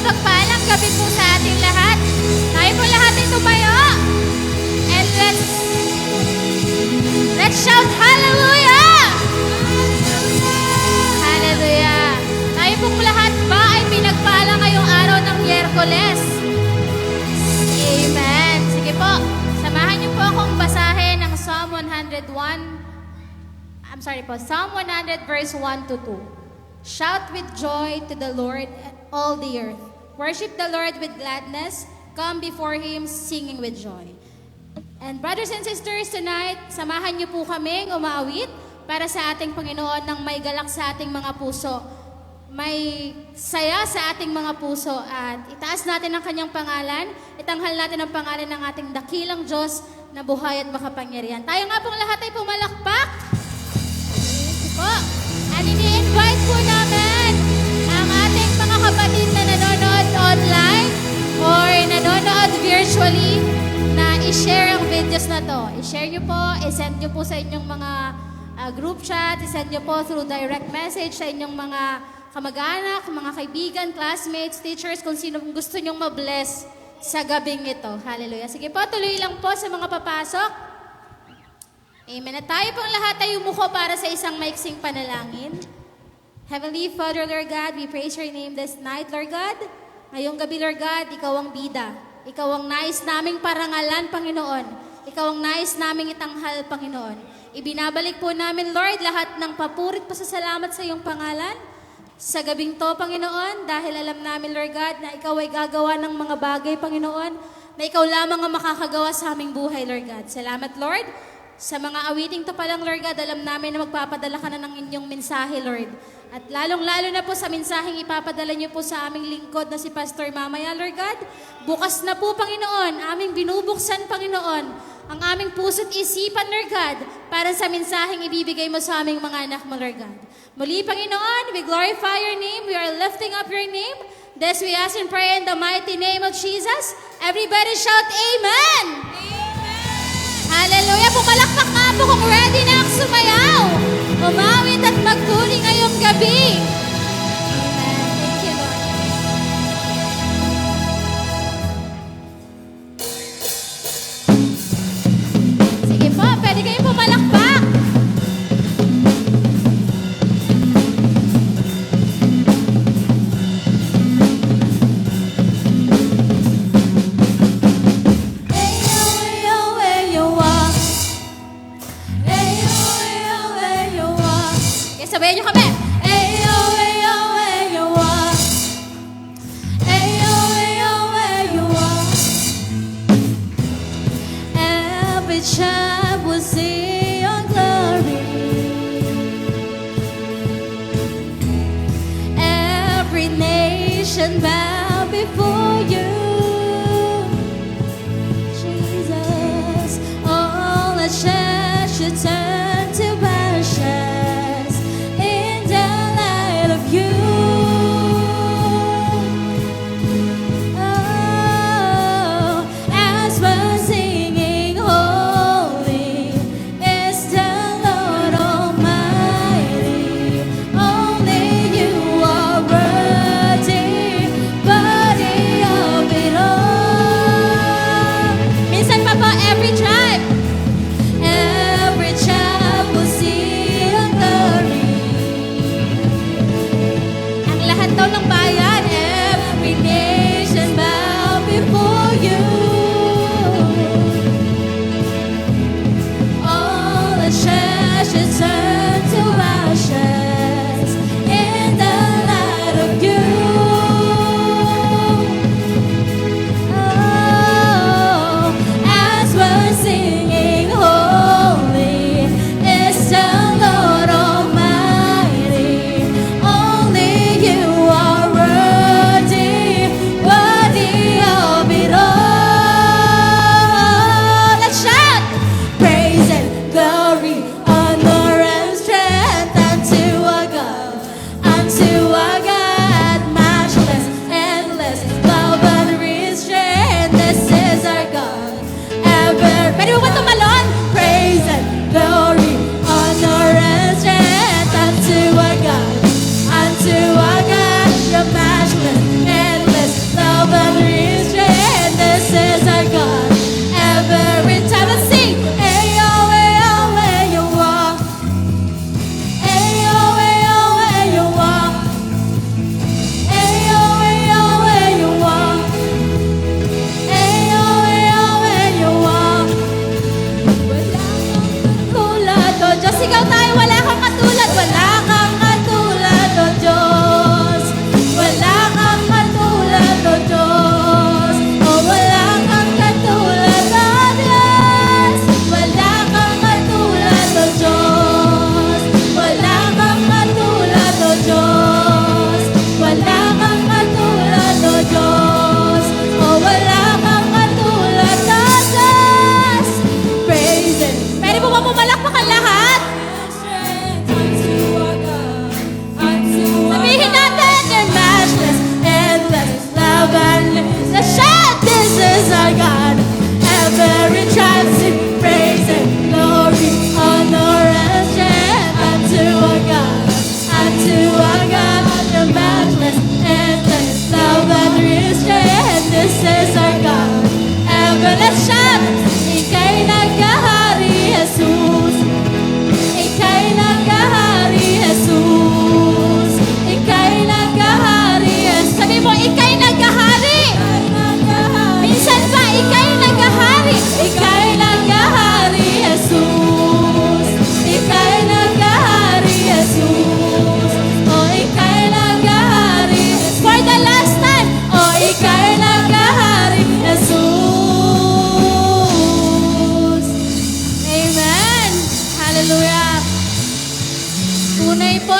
mapagpalang gabi po sa ating lahat. Tayo po lahat ay tumayo. And let's shout hallelujah! Hallelujah! Tayo pong lahat ba ay pinagpala ngayong araw ng Miyerkules? Amen. Sige po, samahan niyo po akong basahin ang Psalm 101. Psalm 100 verse 1 to 2. Shout with joy to the Lord, all the earth. Worship the Lord with gladness. Come before Him singing with joy. And brothers and sisters, tonight, samahan niyo po kaming umaawit para sa ating Panginoon ng may galak sa ating mga puso. May saya sa ating mga puso at itaas natin ang Kanyang pangalan. Itanghal natin ang pangalan ng ating dakilang Diyos na buhay at makapangyarihan. Tayo nga pong lahat ay pumalakpak. Po. At ini-invite po namin ang ating mga kapatid na nanonood online or nanonood virtually na i-share ang videos na to. I-share nyo po, i-send nyo po sa inyong mga group chat, i-send nyo po through direct message sa inyong mga kamag-anak, mga kaibigan, classmates, teachers, kung sino gusto nyong ma-bless sa gabing ito. Hallelujah. Sige po, tuloy lang po sa mga papasok. Amen. At tayo pong lahat ay umuko para sa isang maiksing panalangin. Heavenly Father, Lord God, we praise your name this night, Lord God. Ngayong gabi, Lord God, ikaw ang bida. Ikaw ang nais naming parangalan, Panginoon. Ikaw ang nais naming itanghal, Panginoon. Ibinabalik po namin, Lord, lahat ng papurit pasasalamat sa iyong pangalan. Sa gabing to, Panginoon, dahil alam namin, Lord God, na ikaw ay gagawa ng mga bagay, Panginoon, na ikaw lamang ang makakagawa sa aming buhay, Lord God. Salamat, Lord. Sa mga awiting to pa lang, Lord God, alam namin na magpapadala ka na ng inyong mensahe, Lord. At lalong-lalo na po sa mensaheng ipapadala niyo po sa aming lingkod na si Pastor mamaya, Lord God. Bukas na po, Panginoon, aming binubuksan, Panginoon, ang aming puso't isipan, Lord God, para sa mensaheng ibibigay mo sa aming mga anak mo, Lord God. Muli, Panginoon, we glorify your name. We are lifting up your name. This we ask and pray in the mighty name of Jesus. Everybody shout, Amen! Hallelujah! Pumalakpak nga po kung ready na ang sumayaw. Umawit at magtuli ngayong gabi. Amen. Thank you, Lord. Sige po, pwede kayong pumalakpak. Sabayan nyo kami. Ayo, ayo, ayo, ayo, ayo, ayo, every child will see your glory. Every nation bow before you. Jesus, all the church should turn to worship. Every child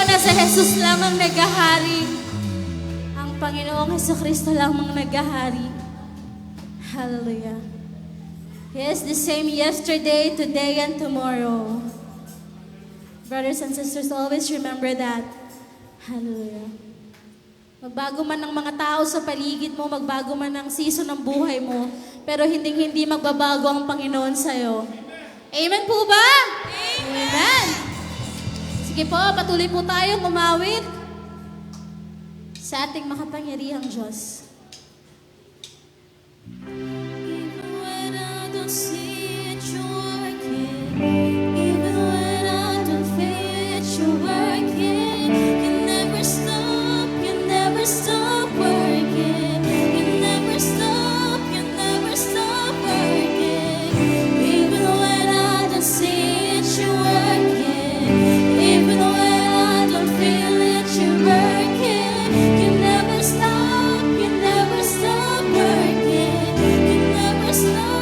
na sa Jesus lang ang naghahari. Ang Panginoong Jesucristo lang ang naghahari. Hallelujah. He is the same yesterday, today, and tomorrow. Brothers and sisters, always remember that. Hallelujah. Magbago man ang mga tao sa paligid mo, magbago man ang season ng buhay mo, pero hindi magbabago ang Panginoon sa'yo. Amen po ba? Amen. Sige po, patuloy po tayong umawit sa ating makapangyarihang Diyos. Even when I don't see it, you're working. Even when I don't feel it, you're working. You never stop working. You never stop working. Even when I don't see it, you're working. Even when I don't feel it, you're working. You never stop working. You never stop working. Yes, Lord.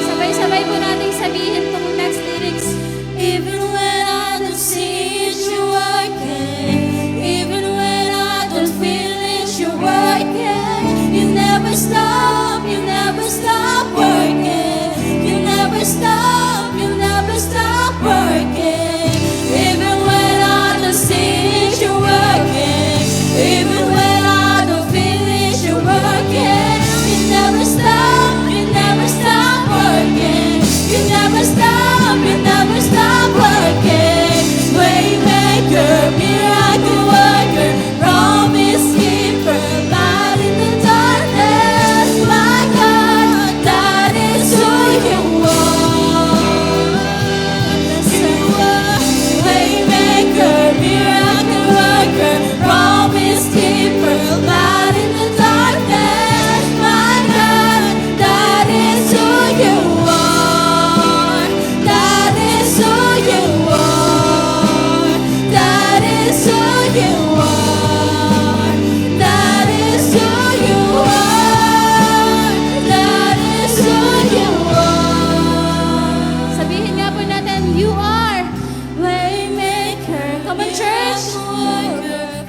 Sabay-sabay po nating sabihin itong next lyrics. Even when I don't see it, you're working. Even when I don't feel it, you're working. You never stop working. You never stop working. Even when I don't see it, you're working. Even when I don't feel it, you're working. You never stop working. You never stop working. Waymaker, miracle worker, promise keeper, light in the darkness. My God, that is who you are. You are waymaker, miracle worker, promise keeper, light in the darkness. My God, that is who you are. That is who you are. That is who you are. That is who you are. That is who you are. Sabihin nga po natin, you are waymaker. Come on, church.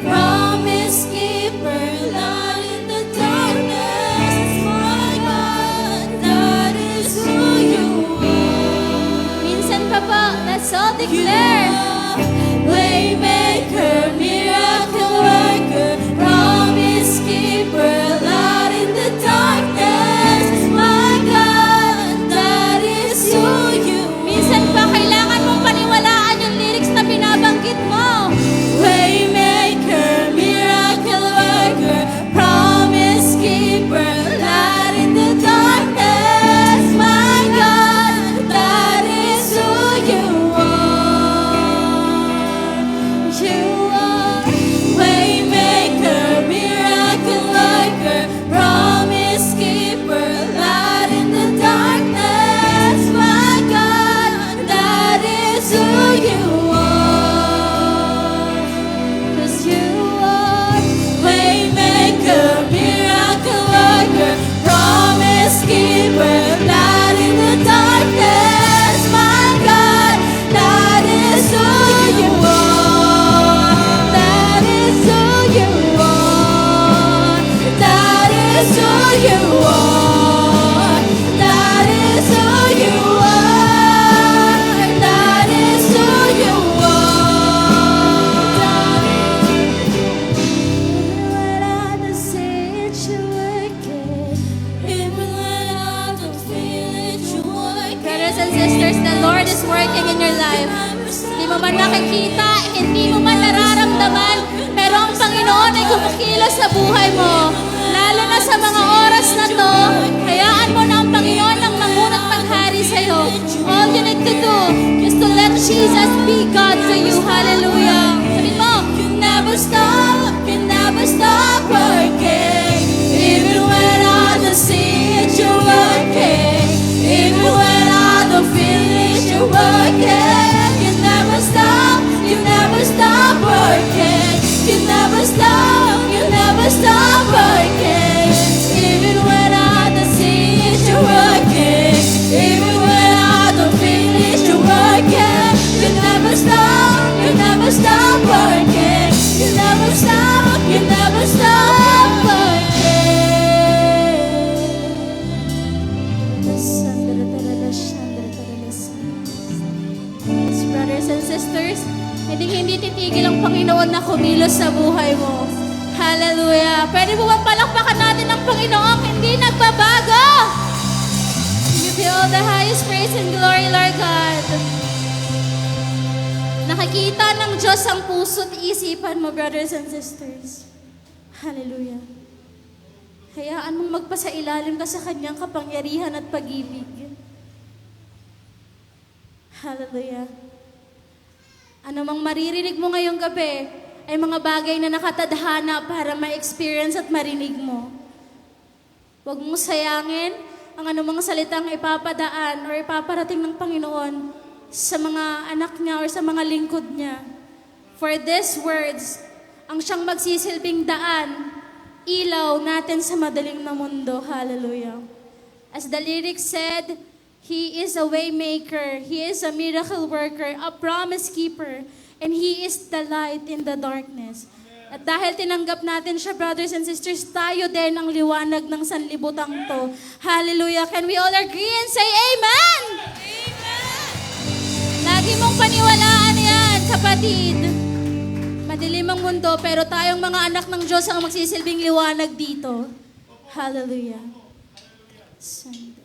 Promise keeper, light in the darkness. My God, that is who you are. Minsan pa po, let's all declare. Waymaker, miracle worker, promise keeper, light in the darkness. My God, that is who you are. Minsan pa kailangan mong paniwalaan yung lyrics na binabanggit mo. Waymaker, miracle worker, promise keeper, light in the darkness. My God, that is who you are. You are is working in your life. Hindi mo man nakikita, hindi mo man nararamdaman, pero ang Panginoon ay kumikilos sa buhay mo. Lalo na sa mga oras na to, hayaan mo na ang Panginoon ang mangunang maghari sa'yo. All you need to do is to let Jesus be God to you. Hallelujah. Sabi mo, you never stop working. Even when I don't see it, you're working. Even when I don't feel it, you're working. You never stop working. You never stop working. Even when I don't see it, you're working. Even when I don't feel it, you're working. You never stop working. You never stop working. Yes, brothers and sisters, hindi titigil ang Panginoon na kumilos sa buhay mo. Hallelujah. Pwede mo bang palakpakan natin ang Panginoon hindi nagbabago? Give you all the highest praise and glory, Lord God. Nakikita ng Diyos ang puso't isipan mo, brothers and sisters. Hallelujah. Hayaan mong magpasailalim ka sa kanyang kapangyarihan at pag-ibig. Hallelujah. Ano mang maririnig mo ngayong gabi ay mga bagay na nakatadhana para ma-experience at marinig mo. Huwag mong sayangin ang anumang salitang ipapadaan o ipaparating ng Panginoon sa mga anak niya o sa mga lingkod niya. For these words, ang siyang magsisilbing daan, ilaw natin sa madaling na mundo. Hallelujah. As the lyrics said, He is a way maker, He is a miracle worker, a promise keeper, and He is the light in the darkness. At dahil tinanggap natin siya, brothers and sisters, tayo din ang liwanag ng sanlibutang to. Hallelujah. Can we all agree and say Amen? Amen! Lagi mong paniwalaan yan, kapatid. Madilim ang mundo, pero tayong mga anak ng Diyos ang magsisilbing liwanag dito. Hallelujah. Sunday.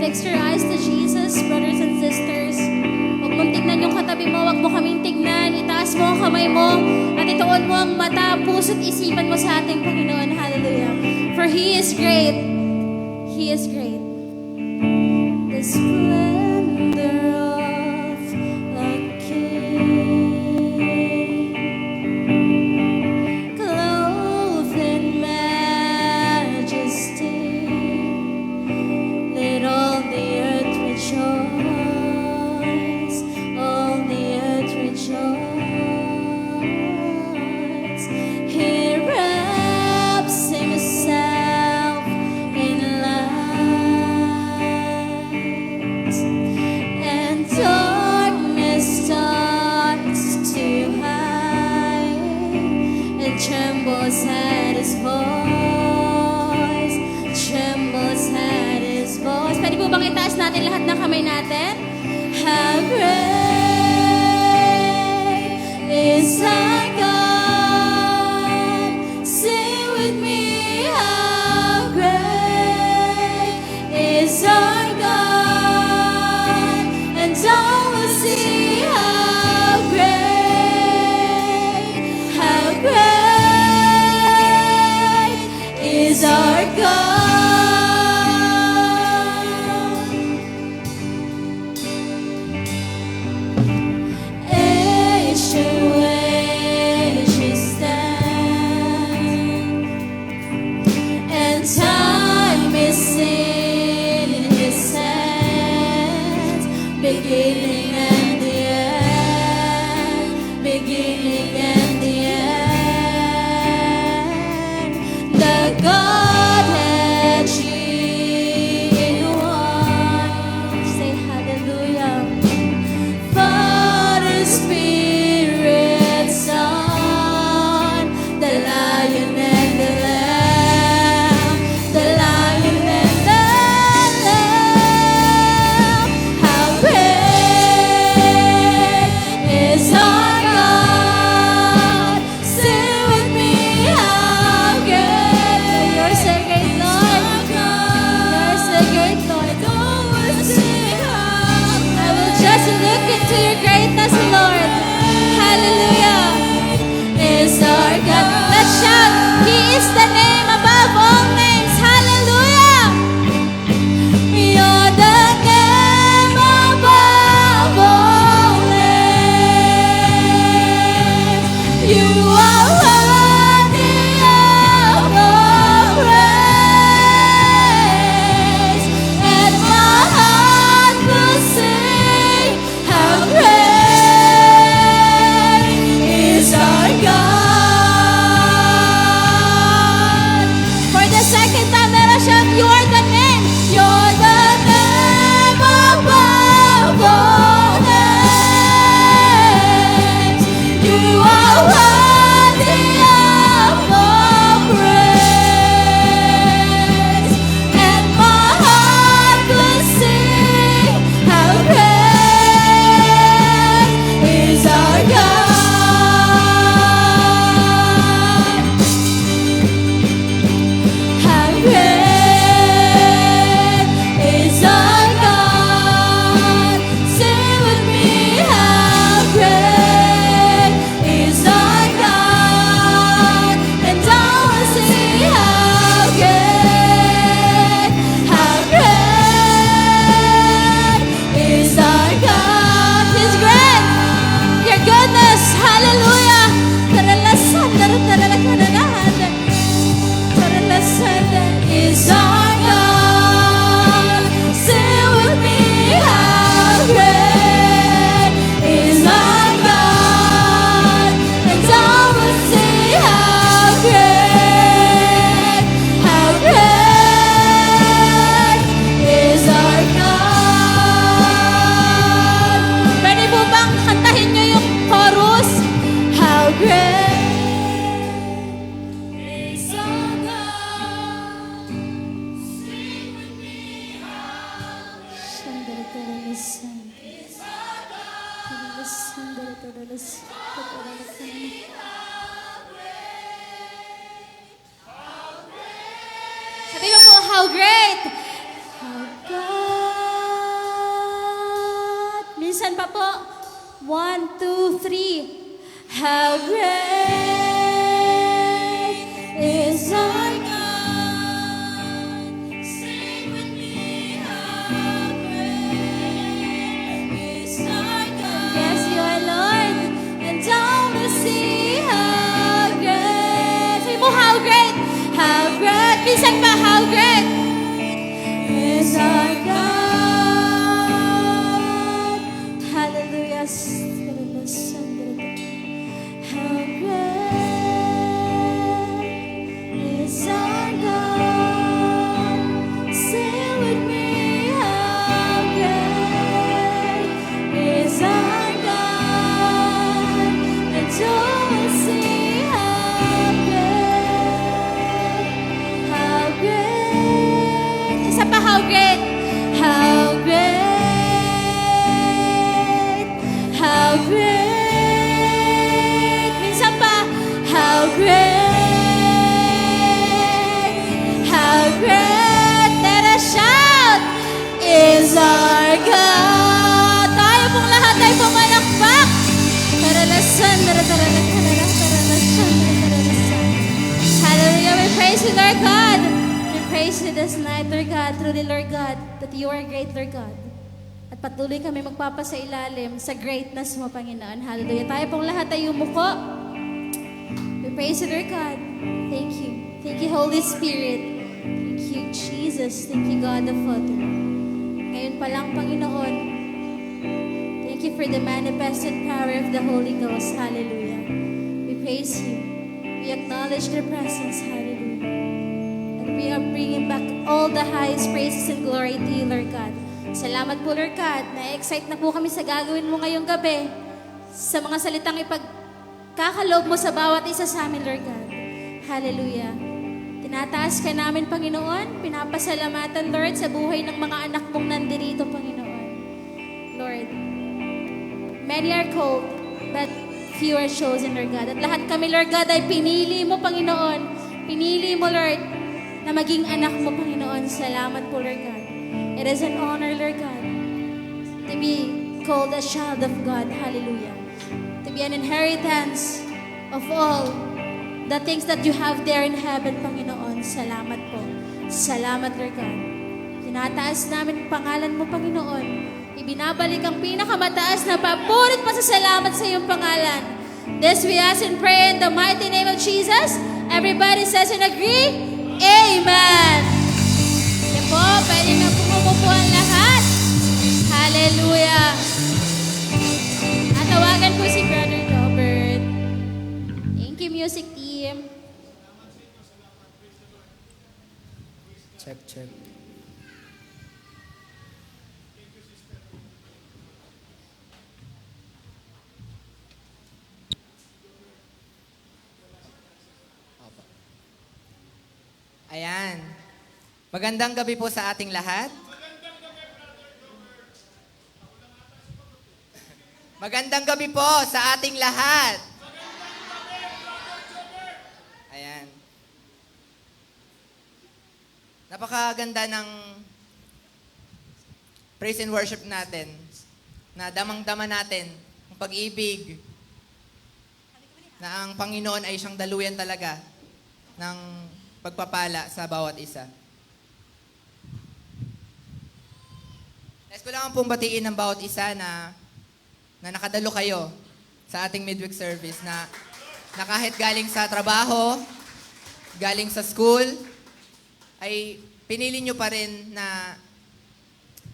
Fix your eyes to Jesus, brothers and sisters. Huwag mong tignan yung katabi mo, huwag mo kaming tignan. Itaas mo ang kamay mo at ituon mo ang mata, puso't isipan mo sa ating Panginoon. Hallelujah. For He is great. He is great. The splendor of the King, clothed in majesty, let all the earth rejoice, all the earth rejoice. He wraps Himself in light, and darkness starts to hide, and trembles at His voice, trembles at His voice. Pwede po bang itaas natin lahat ng kamay natin? How great is our God? Sing with me, how great is our God? And all will see how great is our God. Age to age He stands, and time is in His hands, beginning and the end, beginning and the end. The Godhead three in one. Say hallelujah. Father, Spirit, Son, the Lion and the Lamb, the Lion and the Lamb. How great how great! How God. Minsan pa po. 1, 2, 3. How great is our God. Sing with me, how great is our God. Yes, you are Lord. And all will see how great. Say mo, how great. How great. Minsan pa, how great is our God. Hallelujah. How great is our God. Sing with me, how great is our God. And all will see how great. How great. Isa pa, how great. How great. How great. Minsan pa, how great. How great. Let us shout. Is our God. Tayo pong lahat ay pumalakpak. Taralasan, taralasan, taralasan, taralasan. Hallelujah. We praise you, Lord God. We praise you this night, Lord God, truly, Lord God, that you are great, Lord God. At patuloy kami magpapasailalim sa greatness mo, Panginoon. Hallelujah. Tayo pong lahat ay umuko. We praise you, Lord God. Thank you. Thank you, Holy Spirit. Thank you, Jesus. Thank you, God the Father. Ngayon pa lang, Panginoon, thank you for the manifested power of the Holy Ghost. Hallelujah. We praise you. We acknowledge your presence. Hallelujah. And we are bringing back all the highest praises and glory to you, Lord God. Salamat po, Lord God. Na-excite na po kami sa gagawin mo ngayong gabi. Sa mga salitang ipagkakaloob mo sa bawat isa sa amin, Lord God. Hallelujah. Tinataas ka namin, Panginoon. Pinapasalamatan, Lord, sa buhay ng mga anak mong nandirito, Panginoon. Lord, many are called, but few are chosen, Lord God. At lahat kami, Lord God, ay pinili mo, Panginoon. Pinili mo, Lord, na maging anak mo, Panginoon. Salamat po, Lord God. It is an honor, Lord God, to be called a child of God. Hallelujah. To be an inheritance of all the things that you have there in heaven, Panginoon. Salamat po. Salamat, Lord God. Tinataas namin ang pangalan mo, Panginoon. Ibinabalik ang pinakamataas na papurit pa sa salamat sa iyong pangalan. This we ask and pray in the mighty name of Jesus. Everybody says and agree, Amen. Yan po, pwede na pumupo ang lahat. Hallelujah. At tawagan po si Brother Robert. Thank you, music team. Check, check. Ayan. Magandang gabi po sa ating lahat. Magandang gabi po sa ating lahat. Ayan. Napakaganda ng praise and worship natin na damang-dama natin ang pag-ibig na ang Panginoon ay siyang daluyan talaga ng pagpapala sa bawat isa. Nais ko lang pong batiin ng bawat isa na nakadalo kayo sa ating midweek service na kahit galing sa trabaho, galing sa school, ay pinili nyo pa rin na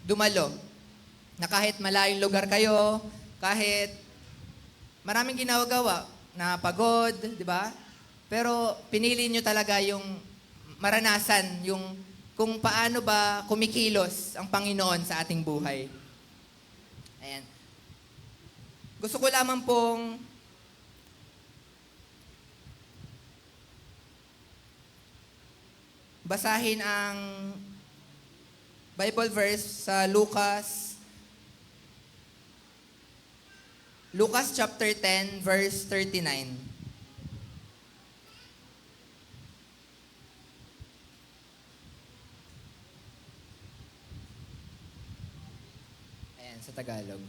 dumalo. Na kahit malayong lugar kayo, kahit maraming ginagawa na pagod, di ba? Pero pinili nyo talaga yung maranasan, yung kung paano ba kumikilos ang Panginoon sa ating buhay. Ayan. Gusto ko lamang pong basahin ang Bible verse sa Lucas chapter 10, verse 39. Ayan, sa Tagalog.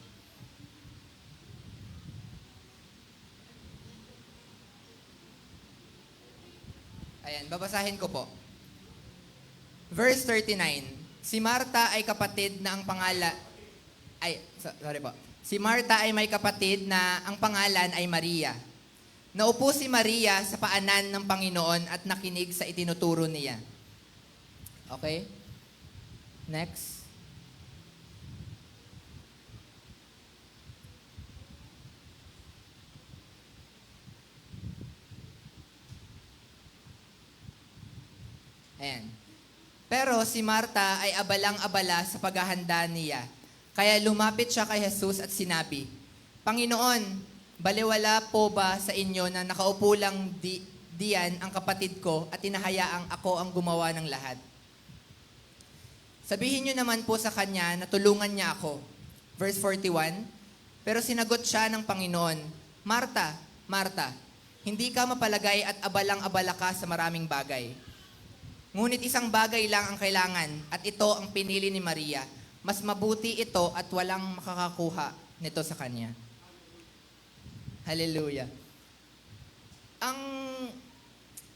Ayan, babasahin ko po. Verse 39. Si Marta ay kapatid na ang sorry po. Si Marta ay may kapatid na ang pangalan ay Maria. Naupo si Maria sa paanan ng Panginoon at nakinig sa itinuturo niya. Okay? Next. Ayan. Pero si Marta ay abalang-abala sa paghahanda niya. Kaya lumapit siya kay Jesus at sinabi, Panginoon, baliwala po ba sa inyo na nakaupo lang diyan ang kapatid ko at tinahayaang ako ang gumawa ng lahat? Sabihin niyo naman po sa kanya na tulungan niya ako. Verse 41, pero sinagot siya ng Panginoon, Marta, Marta, hindi ka mapalagay at abalang-abala ka sa maraming bagay. Ngunit isang bagay lang ang kailangan at ito ang pinili ni Maria. Mas mabuti ito at walang makakakuha nito sa kanya. Hallelujah.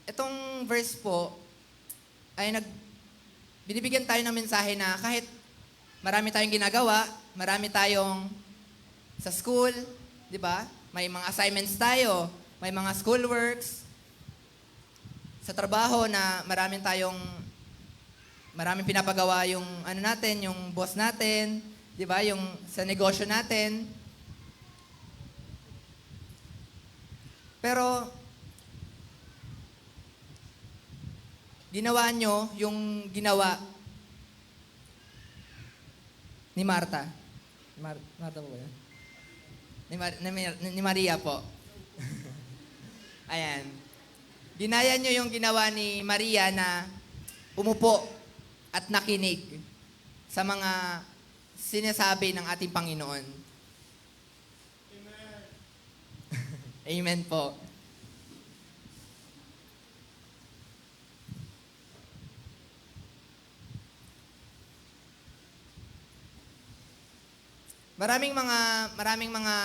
Itong verse po ay binibigyan tayo ng mensahe na kahit marami tayong ginagawa, marami tayong sa school, di ba? May mga assignments tayo, may mga schoolworks, sa trabaho na maraming pinapagawa yung natin, yung boss natin, 'di ba? Yung sa negosyo natin. Pero ginawa nyo yung ginawa ni Marta. Marta po ba yan? Ni Maria po. Ayan. Ginaya nyo yung ginawa ni Maria na umupo at nakinig sa mga sinasabi ng ating Panginoon. Amen. Amen po. Maraming mga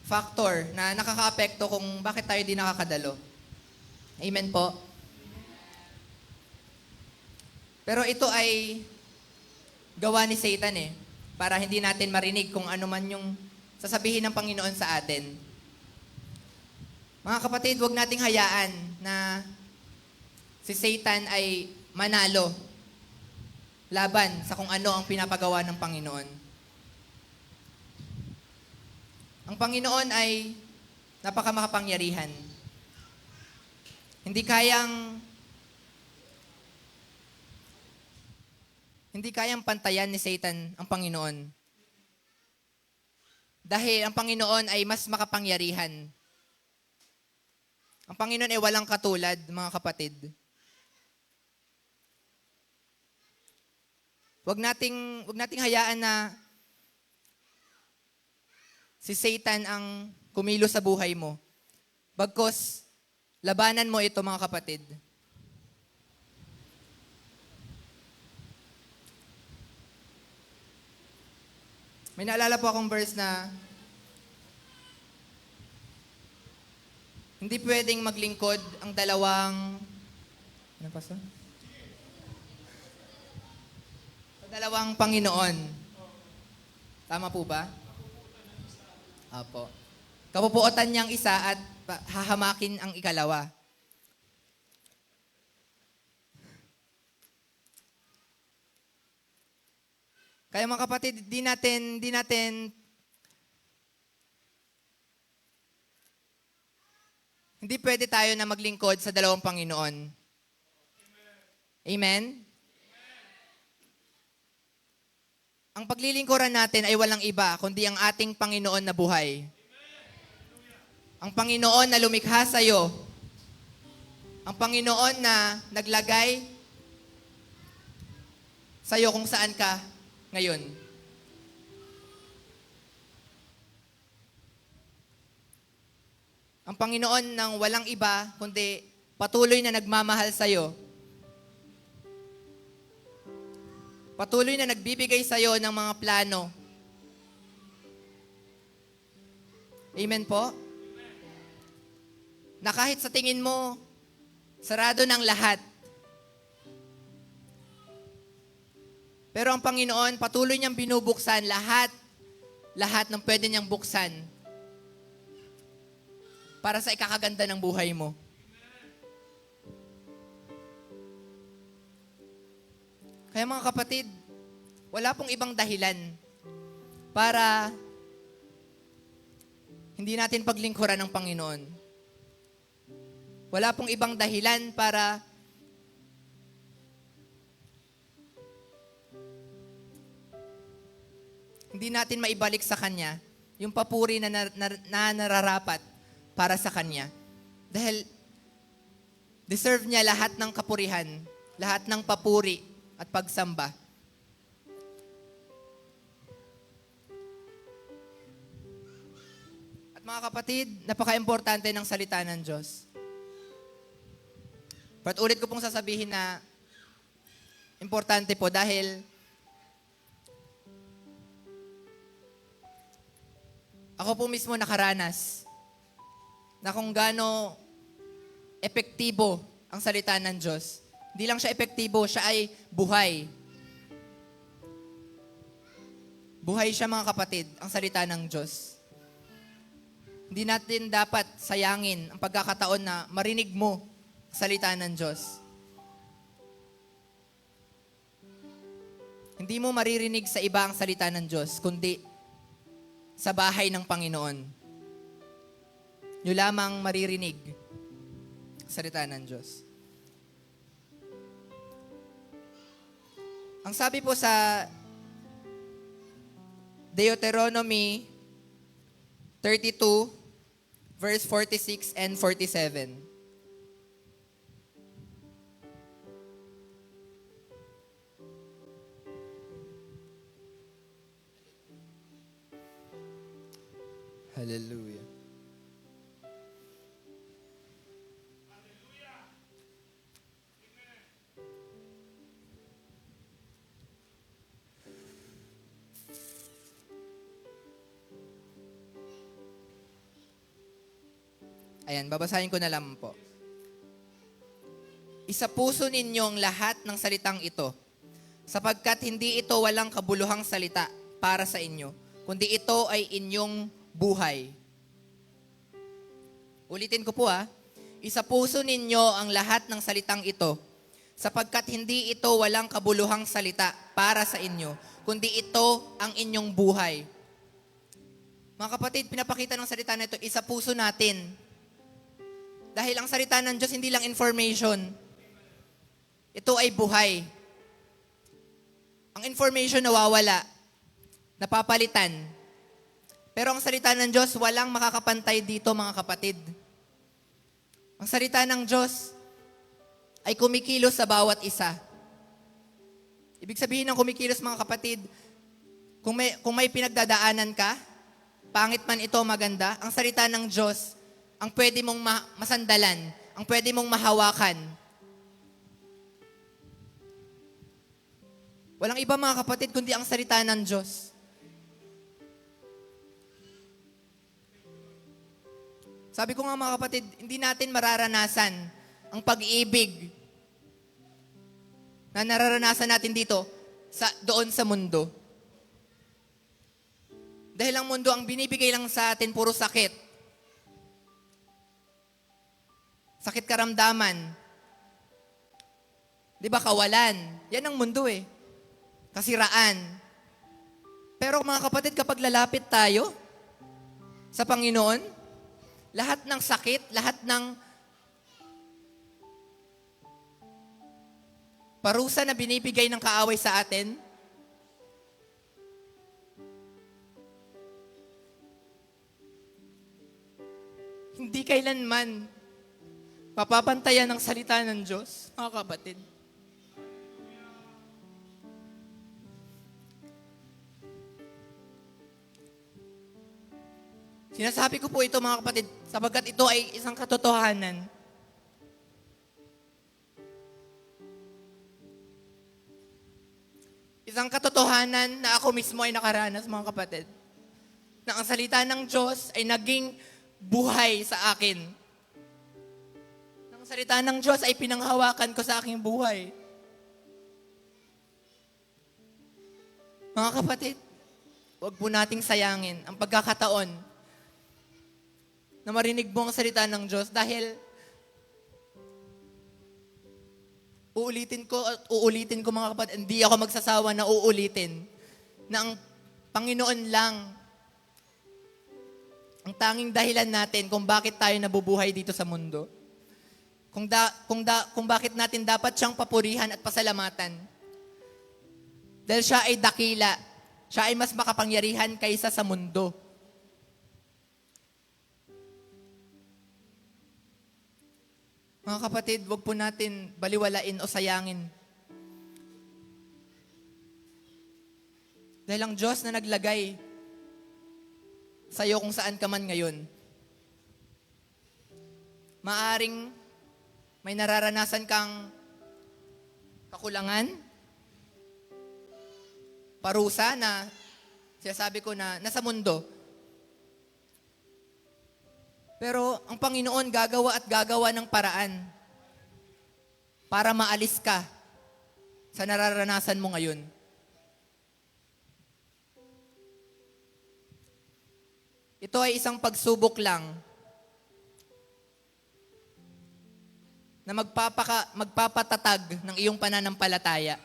factor na nakakaapekto kung bakit tayo di nakakadalo. Amen po. Pero ito ay gawa ni Satan para hindi natin marinig kung ano man yung sasabihin ng Panginoon sa atin. Mga kapatid, huwag nating hayaan na si Satan ay manalo laban sa kung ano ang pinapagawa ng Panginoon. Ang Panginoon ay napakamakapangyarihan. Hindi kayang pantayan ni Satan ang Panginoon. Dahil ang Panginoon ay mas makapangyarihan. Ang Panginoon ay walang katulad, mga kapatid. Huwag nating hayaan na si Satan ang kumilos sa buhay mo. Bagkus, labanan mo ito, mga kapatid. May naalala po akong verse na hindi pwedeng maglingkod ang dalawang dalawang Panginoon. Tama po ba? Apo. Kapupuotan niyang isa at hahamakin ang ikalawa. Kaya mga kapatid, hindi pwede tayo na maglingkod sa dalawang Panginoon. Amen? Ang paglilingkuran natin ay walang iba, kundi ang ating Panginoon na buhay. Ang Panginoon na lumikha sa'yo. Ang Panginoon na naglagay sa'yo kung saan ka ngayon. Ang Panginoon ng walang iba, kundi patuloy na nagmamahal sa'yo. Patuloy na nagbibigay sa'yo ng mga plano Amen po? Na kahit sa tingin mo, sarado ng lahat. Pero ang Panginoon, patuloy niyang binubuksan lahat ng pwede niyang buksan para sa ikakaganda ng buhay mo. Kaya mga kapatid, wala pong ibang dahilan para hindi natin paglingkuran ng Panginoon. Wala pong ibang dahilan para hindi natin maibalik sa Kanya yung papuri na nararapat para sa Kanya. Dahil deserve niya lahat ng kapurihan, lahat ng papuri at pagsamba. At mga kapatid, napaka-importante ng salita ng Diyos. But ulit ko pong sasabihin na importante po dahil ako po mismo nakaranas na kung gaano epektibo ang salita ng Diyos. Hindi lang siya epektibo, siya ay buhay. Buhay siya mga kapatid, ang salita ng Diyos. Hindi natin dapat sayangin ang pagkakataon na marinig mo ang salita ng Diyos. Hindi mo maririnig sa iba ang salita ng Diyos, kundi sa bahay ng Panginoon. Nyo lamang maririnig ang salita ng Diyos. Ang sabi po sa Deuteronomy 32, verse 46 and 47. Hallelujah. Ayan, babasahin ko na lang po. Isapuso ninyong lahat ng salitang ito, sapagkat hindi ito walang kabuluhang salita para sa inyo, kundi ito ay inyong buhay. Ulitin ko po Isapuso ninyo ang lahat ng salitang ito, sapagkat hindi ito walang kabuluhang salita para sa inyo, kundi ito ang inyong buhay. Mga kapatid, pinapakita ng salita na ito, isapuso natin. Dahil ang salita ng Diyos hindi lang information. Ito ay buhay. Ang information nawawala, napapalitan. Pero ang salita ng Diyos, walang makakapantay dito mga kapatid. Ang salita ng Diyos ay kumikilos sa bawat isa. Ibig sabihin ng kumikilos mga kapatid, kung may pinagdadaanan ka, pangit man ito maganda, ang salita ng Diyos ang pwede mong masandalan, ang pwede mong mahawakan. Walang iba mga kapatid, kundi ang salita ng Diyos. Sabi ko nga mga kapatid, hindi natin mararanasan ang pag-ibig na nararanasan natin dito doon sa mundo. Dahil ang mundo, ang binibigay lang sa atin, puro sakit. Sakit karamdaman. Di ba, kawalan. Yan ang mundo Kasiraan. Pero mga kapatid, kapag lalapit tayo sa Panginoon, lahat ng sakit, lahat ng parusa na binibigay ng kaaway sa atin, hindi kailanman mapapantayan ng salita ng Diyos, mga kapatid. Sinasabi ko po ito mga kapatid, sapagkat ito ay isang katotohanan. Isang katotohanan na ako mismo ay nakaranas, mga kapatid. na ang salita ng Diyos ay naging buhay sa akin. Ang salita ng Diyos ay pinanghawakan ko sa aking buhay. Mga kapatid, huwag po nating sayangin ang pagkakataon na marinig mo ang salita ng Diyos dahil uulitin ko mga kapatid, hindi ako magsasawa na uulitin na ang Panginoon lang ang tanging dahilan natin kung bakit tayo nabubuhay dito sa mundo. Kung bakit natin dapat siyang papurihan at pasalamatan. Dahil siya ay dakila. Siya ay mas makapangyarihan kaysa sa mundo. Mga kapatid, wag po natin baliwalain o sayangin. Dahil ang Diyos na naglagay sa iyo kung saan ka man ngayon, maaring may nararanasan kang kakulangan, parusa na sinasabi ko na nasa mundo. Pero ang Panginoon gagawa at gagawa ng paraan para maalis ka sa nararanasan mo ngayon. Ito ay isang pagsubok lang na magpapatatag ng iyong pananampalataya.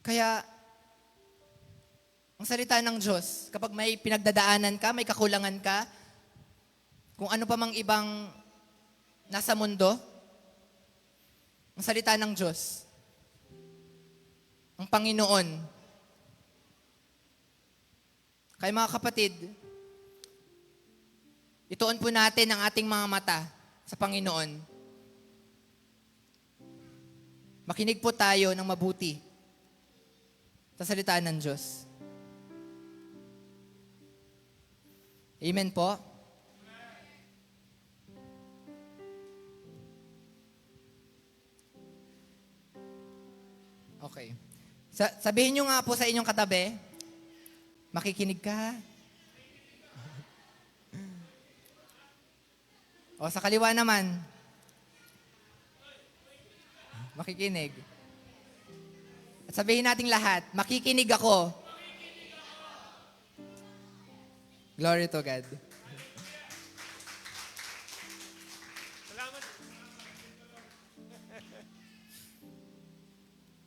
Kaya, ang salita ng Diyos, kapag may pinagdadaanan ka, may kakulangan ka, kung ano pa mang ibang nasa mundo, ang salita ng Diyos, ang Panginoon. Kaya mga kapatid, ituon po natin ang ating mga mata sa Panginoon. Makinig po tayo ng mabuti sa salita ng Diyos. Amen po. Okay. Sabihin nyo nga po sa inyong katabi, makikinig ka. O sa kaliwa naman, makikinig. At sabihin nating lahat, makikinig ako. Glory to God. Salamat.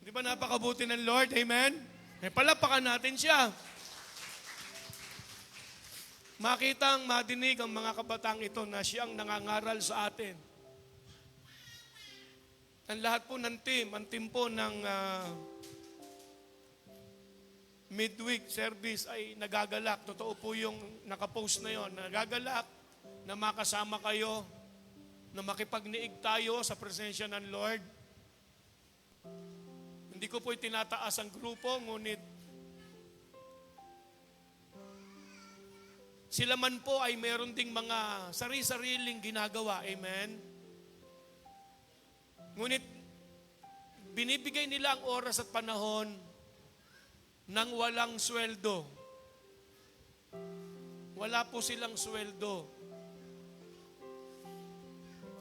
Di ba napakabuti ng Lord? Amen? Palapakan natin siya. Makitang madinig ang mga kabatang ito na siyang nangangaral sa atin. Ang lahat po ng team, ang team po ng midweek service ay nagagalak. Totoo po yung nakapost na yon. Nagagalak na makasama kayo, na makipagniig tayo sa presensya ng Lord. Hindi ko po itinataas ang grupo, ngunit sila man po ay meron ding mga sari-sariling ginagawa. Amen? Ngunit binibigay nila ang oras at panahon nang walang sweldo. Wala po silang sweldo.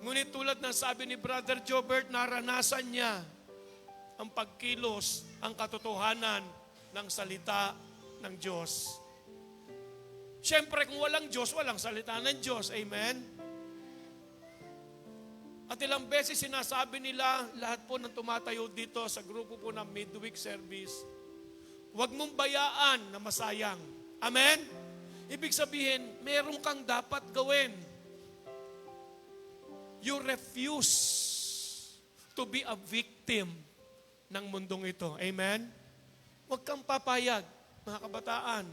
Ngunit tulad ng sabi ni Brother Jobert, naranasan niya ang pagkilos, ang katotohanan ng salita ng Diyos. Siyempre, kung walang Diyos, walang salita ng Diyos. Amen? At ilang beses sinasabi nila, lahat po ng tumatayo dito sa grupo po ng midweek service, huwag mong bayaan na masayang. Amen? Ibig sabihin, meron kang dapat gawin. You refuse to be a victim ng mundong ito. Amen? Huwag kang papayag, mga kabataan.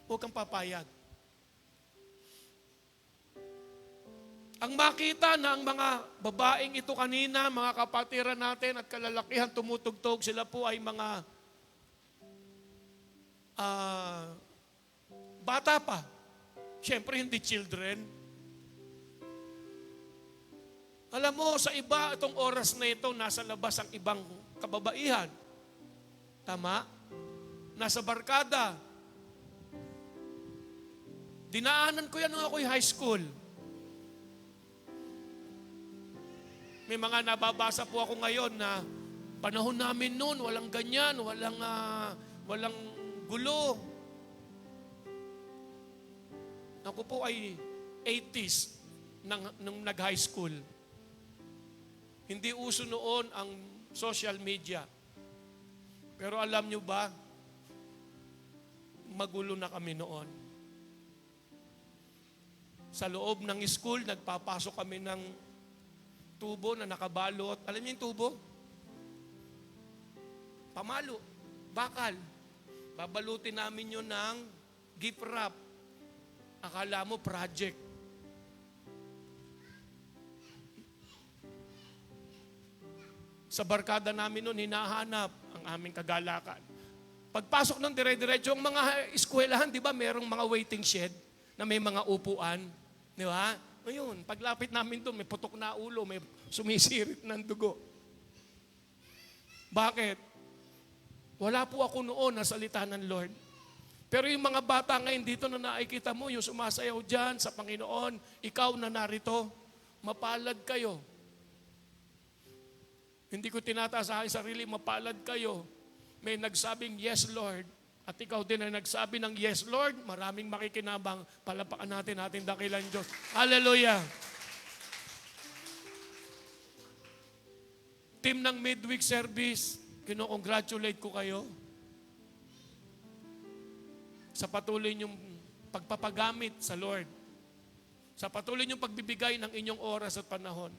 Huwag kang papayag. Ang makita na ang mga babaeng ito kanina, mga kapatiran natin at kalalakihan tumutugtog, sila po ay mga bata pa. Siyempre, hindi children. Alam mo, sa iba, itong oras na ito, nasa labas ang ibang kababaihan. Tama? Nasa barkada. Dinaanan ko yan nung ako'y high school. May mga nababasa po ako ngayon na panahon namin noon, walang ganyan, walang gulo. Ako po ay 80s nung nag-high school. Hindi uso noon ang social media. Pero alam nyo ba, magulo na kami noon. Sa loob ng school, nagpapasok kami ng tubo na nakabalot. Alam niyo yung tubo? Pamalo, bakal. Babalutin namin yun ng gift wrap. Akala mo project. Sa barkada namin noon, hinahanap ang aming kagalakan. Pagpasok ng dire-diretso, ang mga eskwelahan, di ba, merong mga waiting shed na may mga upuan. Di ba? Ngayon, paglapit namin doon, may putok na ulo, may sumisirit ng dugo. Bakit? Wala po ako noon na salita ng Lord. Pero yung mga bata ngayon dito na nakikita mo, yung sumasayaw dyan sa Panginoon, ikaw na narito, mapalad kayo. Hindi ko tinataas sa aking sarili, mapalad kayo. May nagsabing, yes Lord. At ikaw din na nagsabi ng yes Lord, maraming makikinabang, palapakan natin ating dakilan Diyos. Hallelujah! Team ng midweek service, kino-congratulate ko kayo sa patuloy niyong pagpapagamit sa Lord. Sa patuloy niyong pagbibigay ng inyong oras at panahon.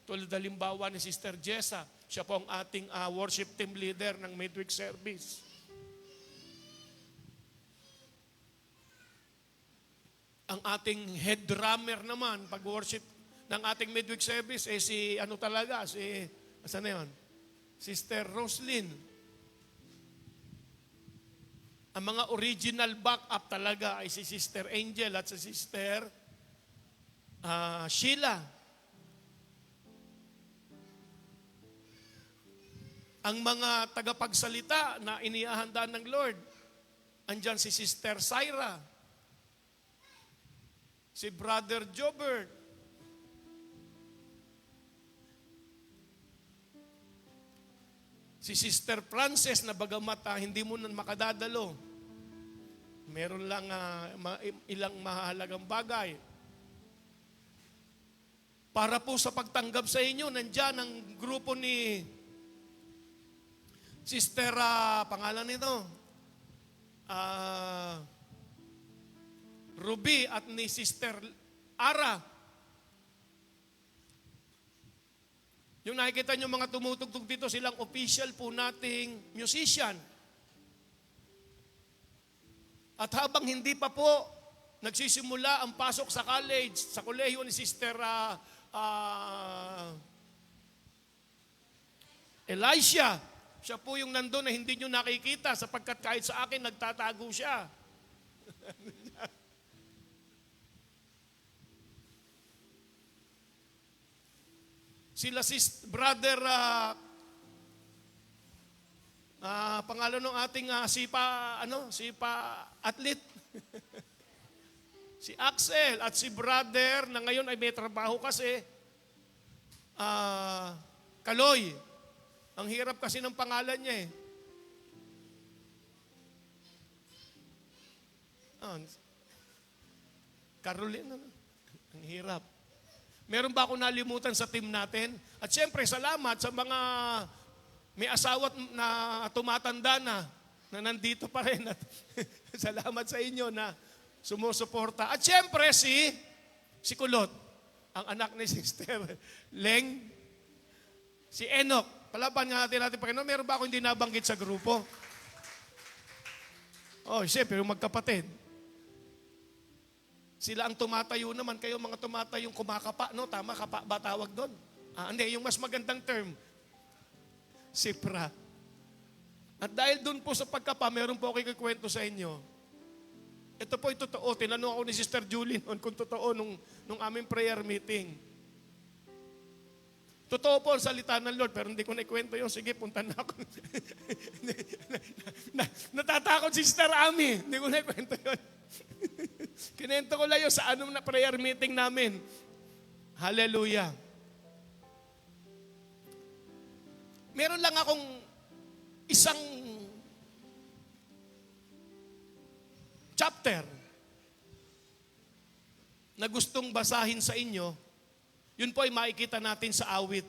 Tulad halimbawa ni Sister Jessa, siya po ang ating worship team leader ng midweek service. Ang ating head drummer naman, pag-worship ng ating midweek service, si asan na yun? Sister Roslyn. Ang mga original backup talaga ay si Sister Angel at si Sister Sheila. Ang mga tagapagsalita na iniahanda ng Lord, andyan si Sister Syra, si Brother Jobert, si Sister Frances na bagamat hindi mo na makadadalo, meron lang ilang mahalagang bagay. Para po sa pagtanggap sa inyo, nandyan ang grupo ni Sister, pangalan nito, Ruby at ni Sister Ara. Yung nakikita nyo mga tumutugtog dito, silang official po nating musician. At habang hindi pa po nagsisimula ang pasok sa college, sa kolehiyo ni Sister Elisha, siya po yung nandun na hindi nyo nakikita sapagkat kahit sa akin nagtatago siya. Sila brother, pangalan ng ating sipa athlete. Si Axel at si brother na ngayon ay may trabaho kasi, Kaloy. Ang hirap kasi ng pangalan niya eh. Caroline, ang hirap. Meron ba ako nalimutan sa team natin? At siyempre, salamat sa mga may asawa na tumatanda na nandito pa rin. At salamat sa inyo na sumusuporta. At siyempre, si Kulot, ang anak ni Sister Leng, si Enoch. Palaban nga natin Panginoon, meron ba ako hindi nabanggit sa grupo? Siyempre, yung magkapatid. Sila ang tumatayo naman, kayo mga tumatayong kumakapa, no? Tama, kapa ba tawag doon? Hindi, yung mas magandang term, sipra. At dahil doon po sa pagkapa, meron po ako ikikwento sa inyo. Ito po ay totoo. Tinanong ako ni Sister Julie noon kung totoo nung aming prayer meeting. Totoo po ang salita ng Lord, pero hindi ko na ikwento yun. Sige, punta na ako. Natatakot si Sister Ami. Hindi ko na ikwento yun. Kinento ko lang yun sa anong na prayer meeting namin. Hallelujah. Meron lang akong isang chapter na gustong basahin sa inyo. Yun po ay makikita natin sa awit.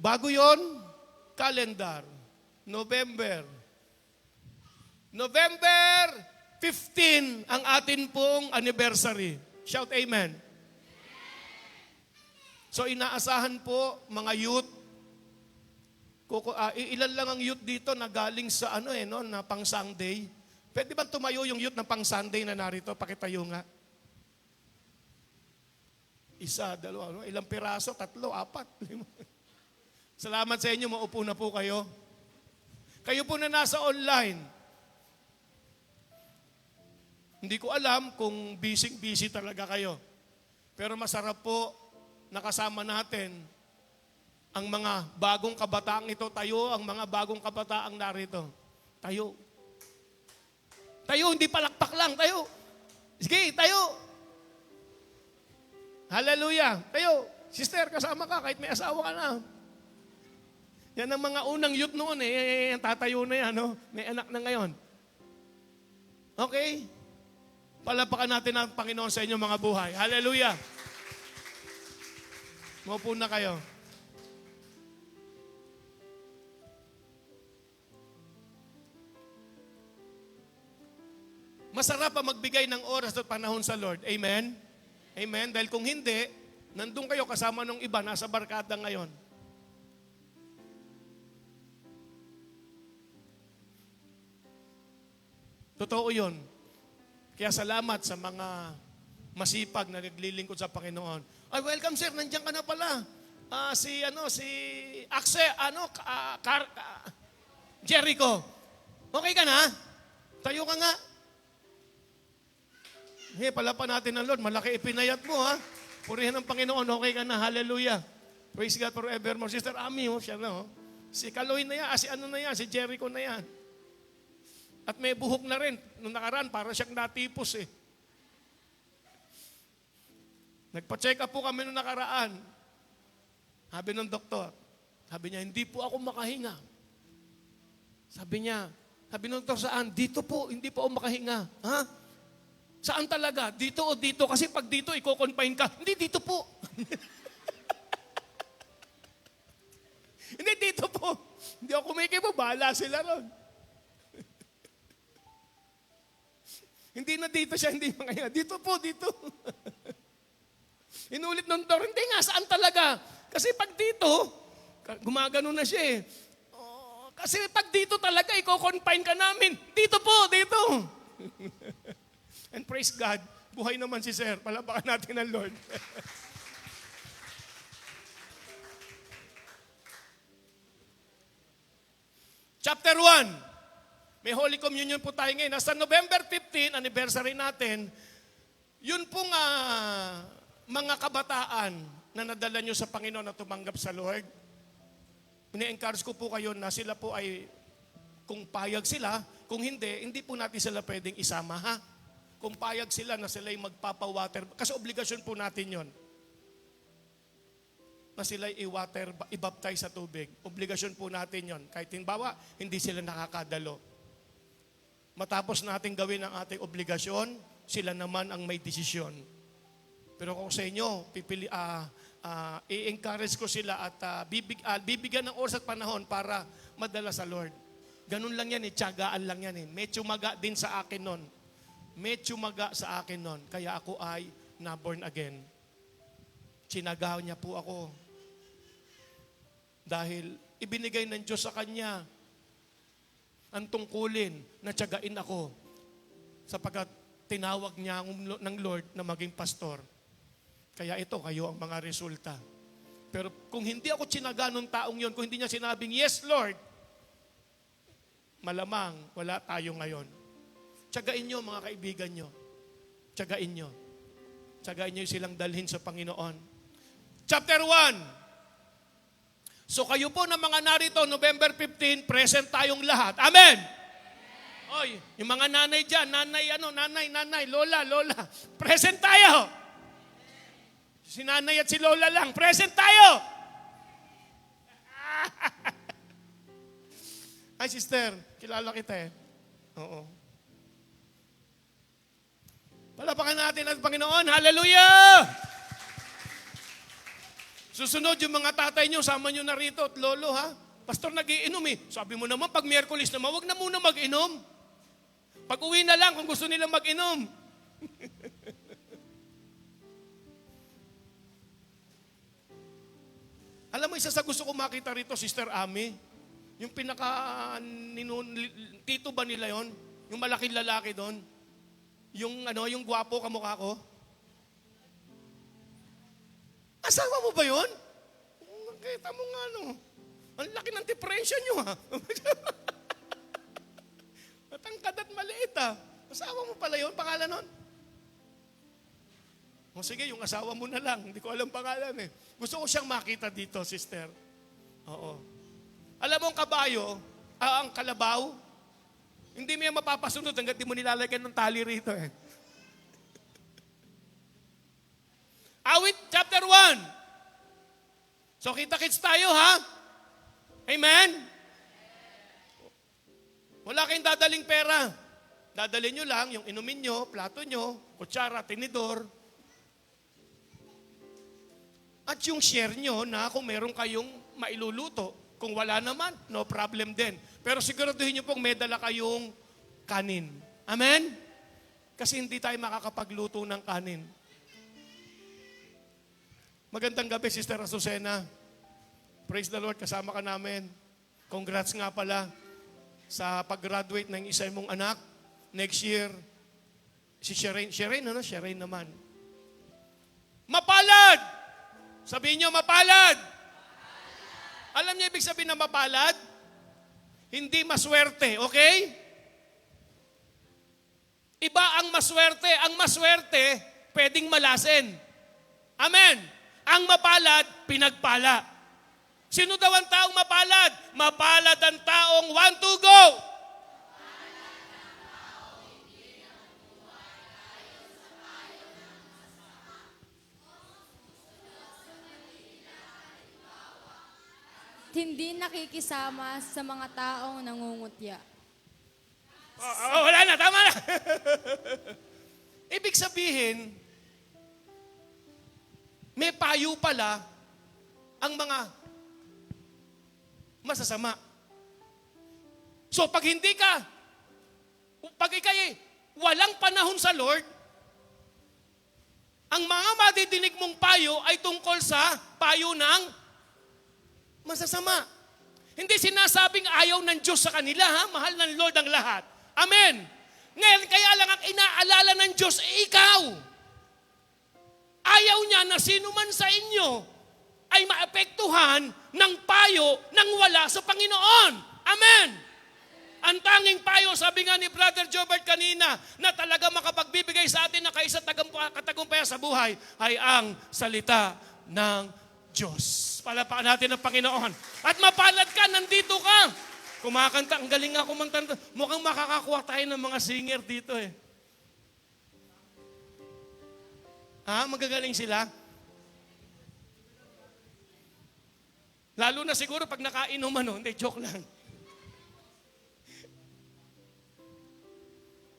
Bago yon, calendar. November 15 ang atin pong anniversary. Shout amen. So inaasahan po mga youth. Ilan lang ang youth dito na galing sa na pang Sunday. Pwede ba tumayo yung youth na pang Sunday na narito? Pakitayo nga. 1, 2, ilang piraso? 3, 4, 5. Salamat sa inyo, maupo na po kayo. Kayo po na nasa online. Hindi ko alam kung busy talaga kayo. Pero masarap po nakasama natin ang mga bagong kabataang ito. Tayo, ang mga bagong kabataang narito. Tayo. Tayo, hindi palakpak lang. Tayo. Sige, tayo. Hallelujah. Tayo. Sister, kasama ka kahit may asawa ka na. Yan ang mga unang youth noon tatayo na yan, no? May anak na ngayon. Okay? Palapakan natin ang Panginoon sa inyong mga buhay. Hallelujah. Maupo na kayo. Masarap ang magbigay ng oras at panahon sa Lord. Amen? Amen? Dahil kung hindi, nandun kayo kasama ng iba, nasa barkada ngayon. Totoo yun. Kaya salamat sa mga masipag na naglilingkod sa Panginoon. Ay, welcome sir, nandiyan ka na pala. Si Akse, Jericho. Okay ka na? Tayo ka nga. Palapan natin ng Lord. Malaki ipinayat mo, ha? Purihan ng Panginoon. Okay ka na. Hallelujah. Praise God forevermore. Sister Ami, siya na, Si Kaloy na yan. Si si Jericho na yan. At may buhok na rin. Nung nakaraan, para siyang natipos Nagpa-check up po kami nung nakaraan. Sabi ng doktor, sabi niya, hindi po ako makahinga. Sabi ng doktor, saan? Dito po, hindi po ako makahinga. Ha? Saan talaga? Dito o dito? Kasi pag dito, i-confine ka. Hindi, dito po. Hindi, dito po. Hindi ako kumikibo, bahala sila ron. Hindi na dito siya, hindi makahinga. Dito po, dito. Inulit ng doktor, hindi nga, saan talaga? Kasi pag dito, gumagano na siya kasi pag dito talaga, i-confine ka namin. Dito po, dito. And praise God, buhay naman si Sir. Palapakan natin ang Lord. Chapter 1. May Holy Communion po tayo ngayon. Nasa November 15, anniversary natin, yun pong mga kabataan na nadala nyo sa Panginoon na tumanggap sa Lord. Ini-encourage ko po kayo na sila po ay, kung payag sila, kung hindi po natin sila pwedeng isama, ha? Kung payag sila na sila ay magpapawater, kasi obligasyon po natin yon na sila i-baptize sa tubig. Obligasyon po natin yon. Kahit timbawa, hindi sila nakakadalo. Matapos natin gawin ang ating obligasyon, sila naman ang may desisyon. Pero kung sa inyo, i-encourage ko sila at bibigyan ng oras at panahon para madala sa Lord. Ganun lang yan, tiyagaan lang yan. May tsumaga din sa akin nun. May tsumaga sa akin nun. Kaya ako ay na-born again. Tsinagaw niya po ako. Dahil ibinigay ng Diyos sa Kanya ang tungkulin na tiyagain ako sapagkat tinawag niya ng Lord na maging pastor. Kaya ito, kayo ang mga resulta. Pero kung hindi ako tsinaga ng taong yon, kung hindi niya sinabing, yes, Lord, malamang wala tayo ngayon. Tiyagain nyo, mga kaibigan nyo. Tiyagain nyo. Tiyagain nyo silang dalhin sa Panginoon. Chapter 1. So kayo po na mga narito, November 15, present tayong lahat. Amen! Oy, yung mga nanay dyan, nanay, lola, present tayo! Si nanay at si lola lang, present tayo! Ay, sister, kilala kita eh. Oo. Palapakan natin ang Panginoon. Hallelujah! Susunod yung mga tatay nyo, sama nyo na rito at lolo ha. Pastor, nagiinom eh. Sabi mo naman, pag Miyerkules naman, wag na muna mag-inom. Pag uwi na lang kung gusto nilang mag-inom. Alam mo, isa sa gusto ko makita rito, Sister Ami, yung tito ba nila yon? Yung malaking lalaki doon? Yung gwapo kamukha ko? Asawa mo ba yun? Nakita mo nga ang laki ng diferensya nyo ha. Matangkad at maliit ha. Asawa mo pala yun? Pangalan nun? O sige, yung asawa mo na lang. Hindi ko alam pangalan eh. Gusto ko siyang makita dito, sister. Oo. Alam mo ang kabayo, ang kalabaw, hindi mo yan mapapasunod hanggat di mo nilalagyan ng tali rito eh. Awit chapter 1. So kita-kits tayo ha? Amen? Wala kayong dadaling pera. Dadalhin nyo lang yung inumin nyo, plato nyo, kutsara, tinidor. At yung share nyo na kung meron kayong mailuluto. Kung wala naman, no problem din. Pero siguraduhin nyo pong may dala kayong kanin. Amen? Kasi hindi tayo makakapagluto ng kanin. Magandang gabi, Sister Azucena. Praise the Lord, kasama ka namin. Congrats nga pala sa pag-graduate ng isa mong anak. Next year, si Sheraine. Sheraine naman. Mapalad! Sabihin nyo, mapalad! Alam niyo ibig sabihin ng mapalad? Hindi maswerte, okay? Iba ang maswerte. Ang maswerte, pwedeng malasin. Amen! Ang mapalad, pinagpala. Sino daw ang taong mapalad? Mapalad ang taong 1, 2, go! Hindi nakikisama sa mga taong nangungutya. Wala na, tama na. Ibig sabihin, may payo pala ang mga masasama. So pag ikay walang panahon sa Lord, ang mga madidinig mong payo ay tungkol sa payo ng masasama. Hindi sinasabing ayaw ng Diyos sa kanila, ha? Mahal ng Lord ang lahat. Amen. Ngayon, kaya lang ang inaalala ng Diyos ay ikaw. Ayaw niya na sino man sa inyo ay maapektuhan ng payo ng wala sa Panginoon. Amen. Ang tanging payo, sabi nga ni Brother Jobert kanina, na talaga makapagbibigay sa atin na kaisa katagumpayan sa buhay, ay ang salita ng Diyos. Palapakan natin ang Panginoon. At mapalad ka, nandito ka. Kumakanta, ang galing nga kumanta. Mukhang makakakuha tayo ng mga singer dito eh. Ha? Magagaling sila? Lalo na siguro pag nakainom hindi, joke lang.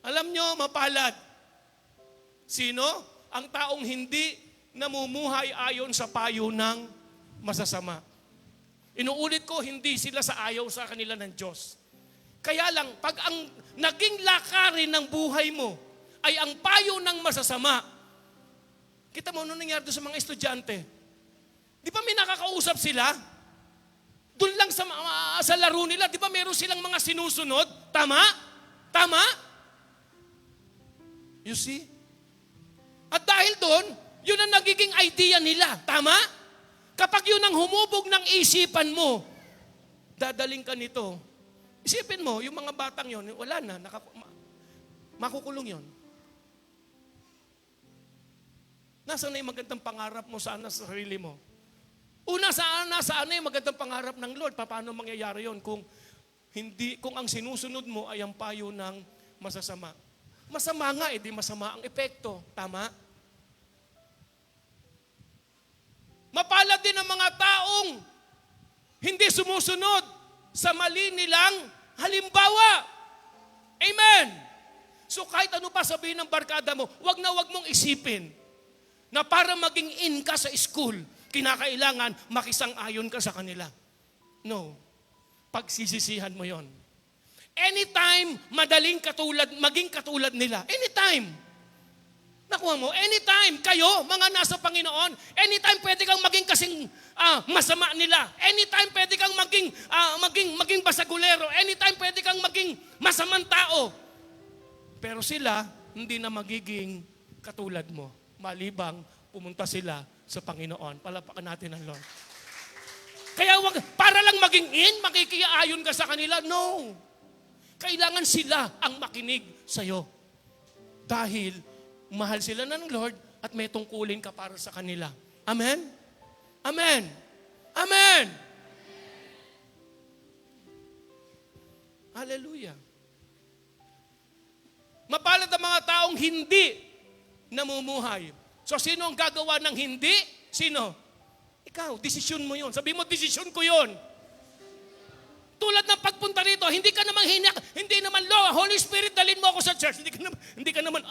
Alam nyo, mapalad. Sino? Ang taong hindi namumuhay ayon sa payo ng masasama. Inuulit ko, hindi sila sa ayaw sa kanila ng Diyos. Kaya lang, pag ang naging lakarin ng buhay mo ay ang payo ng masasama, kita mo ano nangyari doon sa mga estudyante? Di ba may nakakausap sila? Doon lang sa laro nila, di ba meron silang mga sinusunod? Tama? Tama? You see? At dahil doon, yun ang nagiging idea nila. Tama? Kapag yun ang humubog ng isipan mo, dadaling ka nito. Isipin mo, yung mga batang yon, wala na, makukulong yon. Nasaan na yung magandang pangarap mo sana sa sarili mo? Una, saan na yung magandang pangarap ng Lord? Paano mangyayari yon kung ang sinusunod mo ay ang payo ng masasama? Masama nga, di masama ang epekto. Tama? Mapalad din ang mga taong hindi sumusunod sa mali nilang halimbawa. Amen! So kahit ano pa sabihin ng barkada mo, wag mong isipin na para maging in ka sa school, kinakailangan makisang-ayon ka sa kanila. No. Pagsisisihan mo yon. Anytime madaling maging katulad nila. Anytime. Nakuha mo? Anytime kayo, mga nasa Panginoon, anytime pwede kang maging kasing masama nila. Anytime pwede kang maging basagulero. Anytime pwede kang maging masamang tao. Pero sila, hindi na magiging katulad mo. Malibang pumunta sila sa Panginoon. Palapakan natin ang Lord. Kaya para lang maging makikiaayon ka sa kanila. No. Kailangan sila ang makinig sa'yo. Dahil mahal sila ng Lord at may tungkulin ka para sa kanila. Amen? Amen. Amen. Hallelujah. Mapalad ang mga taong hindi namumuhay. So, sino ang gagawa ng hindi? Sino? Ikaw, desisyon mo yun. Sabi mo, desisyon ko yun. Tulad ng pagpunta rito, hindi ka naman hindi naman, Holy Spirit, dalhin mo ako sa church. Hindi ka naman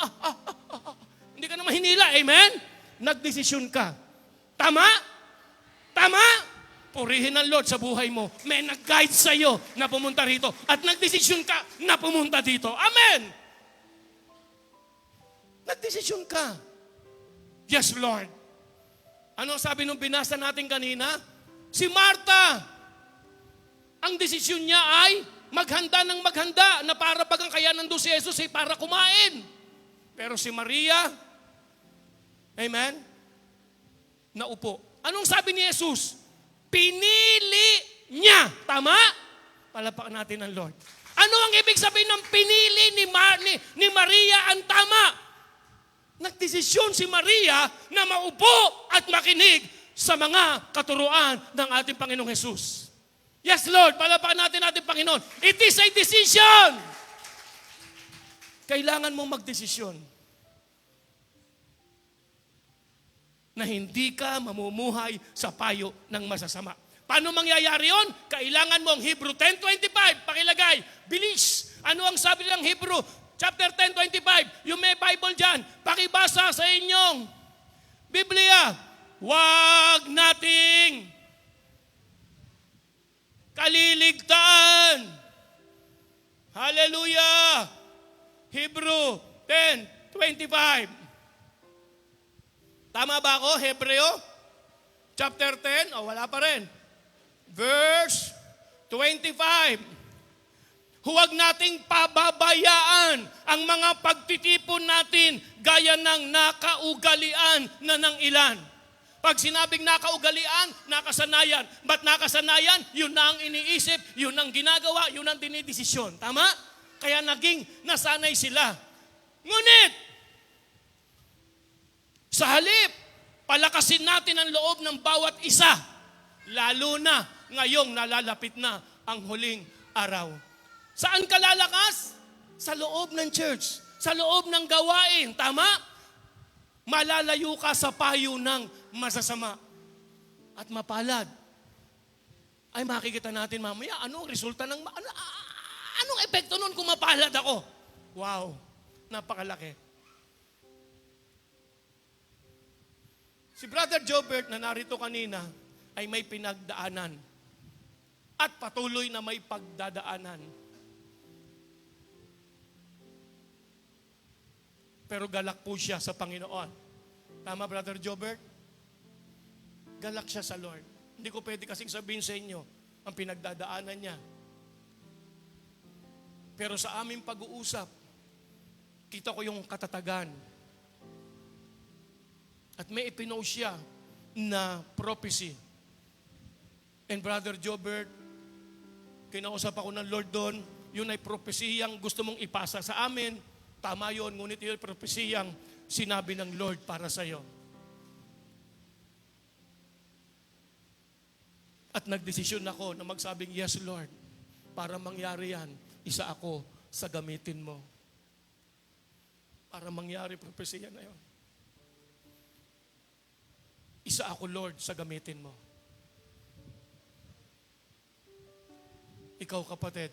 hinila. Amen? Nagdesisyon ka. Tama? Tama? Purihin ang Lord sa buhay mo. May nag-guide sa'yo na pumunta rito. At nagdesisyon ka na pumunta dito. Amen? Nagdesisyon ka. Yes, Lord. Ano sabi nung binasa natin kanina? Si Martha, ang desisyon niya ay maghanda na para bagang kaya nandun si Jesus ay para kumain. Pero si Maria, amen, naupo. Anong sabi ni Jesus? Pinili niya. Tama? Palapakan natin ang Lord. Ano ang ibig sabihin ng pinili ni Maria ang tama? Nagdesisyon si Maria na maupo at makinig sa mga katuruan ng ating Panginoong Jesus. Yes, Lord, palapakan natin ating Panginoon. It is a decision. Kailangan mong magdesisyon na hindi ka mamumuhay sa payo ng masasama. Paano mangyayari yon? Kailangan mo ang Hebrew 10:25. Pakilagay, bilis. Ano ang sabi ng Hebrew? Chapter 10:25. Yung may Bible dyan, pakibasa sa inyong Biblia. Huwag nating kaliligtaan. Hallelujah. Hebrew 10:25. Tama ba ako? Hebreo? Chapter 10? O, wala pa rin. Verse 25. Huwag nating pababayaan ang mga pagtitipon natin gaya ng nakaugalian na ng ilan. Pag sinabing nakaugalian, nakasanayan. Ba't nakasanayan? Yun na ang iniisip, yun ang ginagawa, yun ang dinidesisyon. Tama? Kaya naging nasanay sila. Ngunit, sa halip, palakasin natin ang loob ng bawat isa. Lalo na ngayong nalalapit na ang huling araw. Saan ka lalakas? Sa loob ng church. Sa loob ng gawain. Tama? Malalayo ka sa payo ng masasama. At mapalad. Ay makikita natin mamaya, anong resulta ng... Anong epekto nun kung mapalad ako? Wow, napakalaki. Si Brother Jobert na narito kanina ay may pinagdaanan at patuloy na may pagdadaanan. Pero galak po siya sa Panginoon. Tama, Brother Jobert? Galak siya sa Lord. Hindi ko pwede kasing sabihin sa inyo ang pinagdadaanan niya. Pero sa aming pag-uusap, kita ko yung katatagan. At may ipinost siya na prophecy. And Brother Jobert, Kinausap ako ng Lord doon, yun ay propesiyang gusto mong ipasa sa amin. Tama yun, ngunit yun ay propesiyang sinabi ng Lord para sa iyo. At nagdesisyon ako na magsabing, yes Lord, para mangyari yan, isa ako sa gamitin mo. Para mangyari propesiya na yun. Isa ako Lord sa gamitin mo. Ikaw kapatid,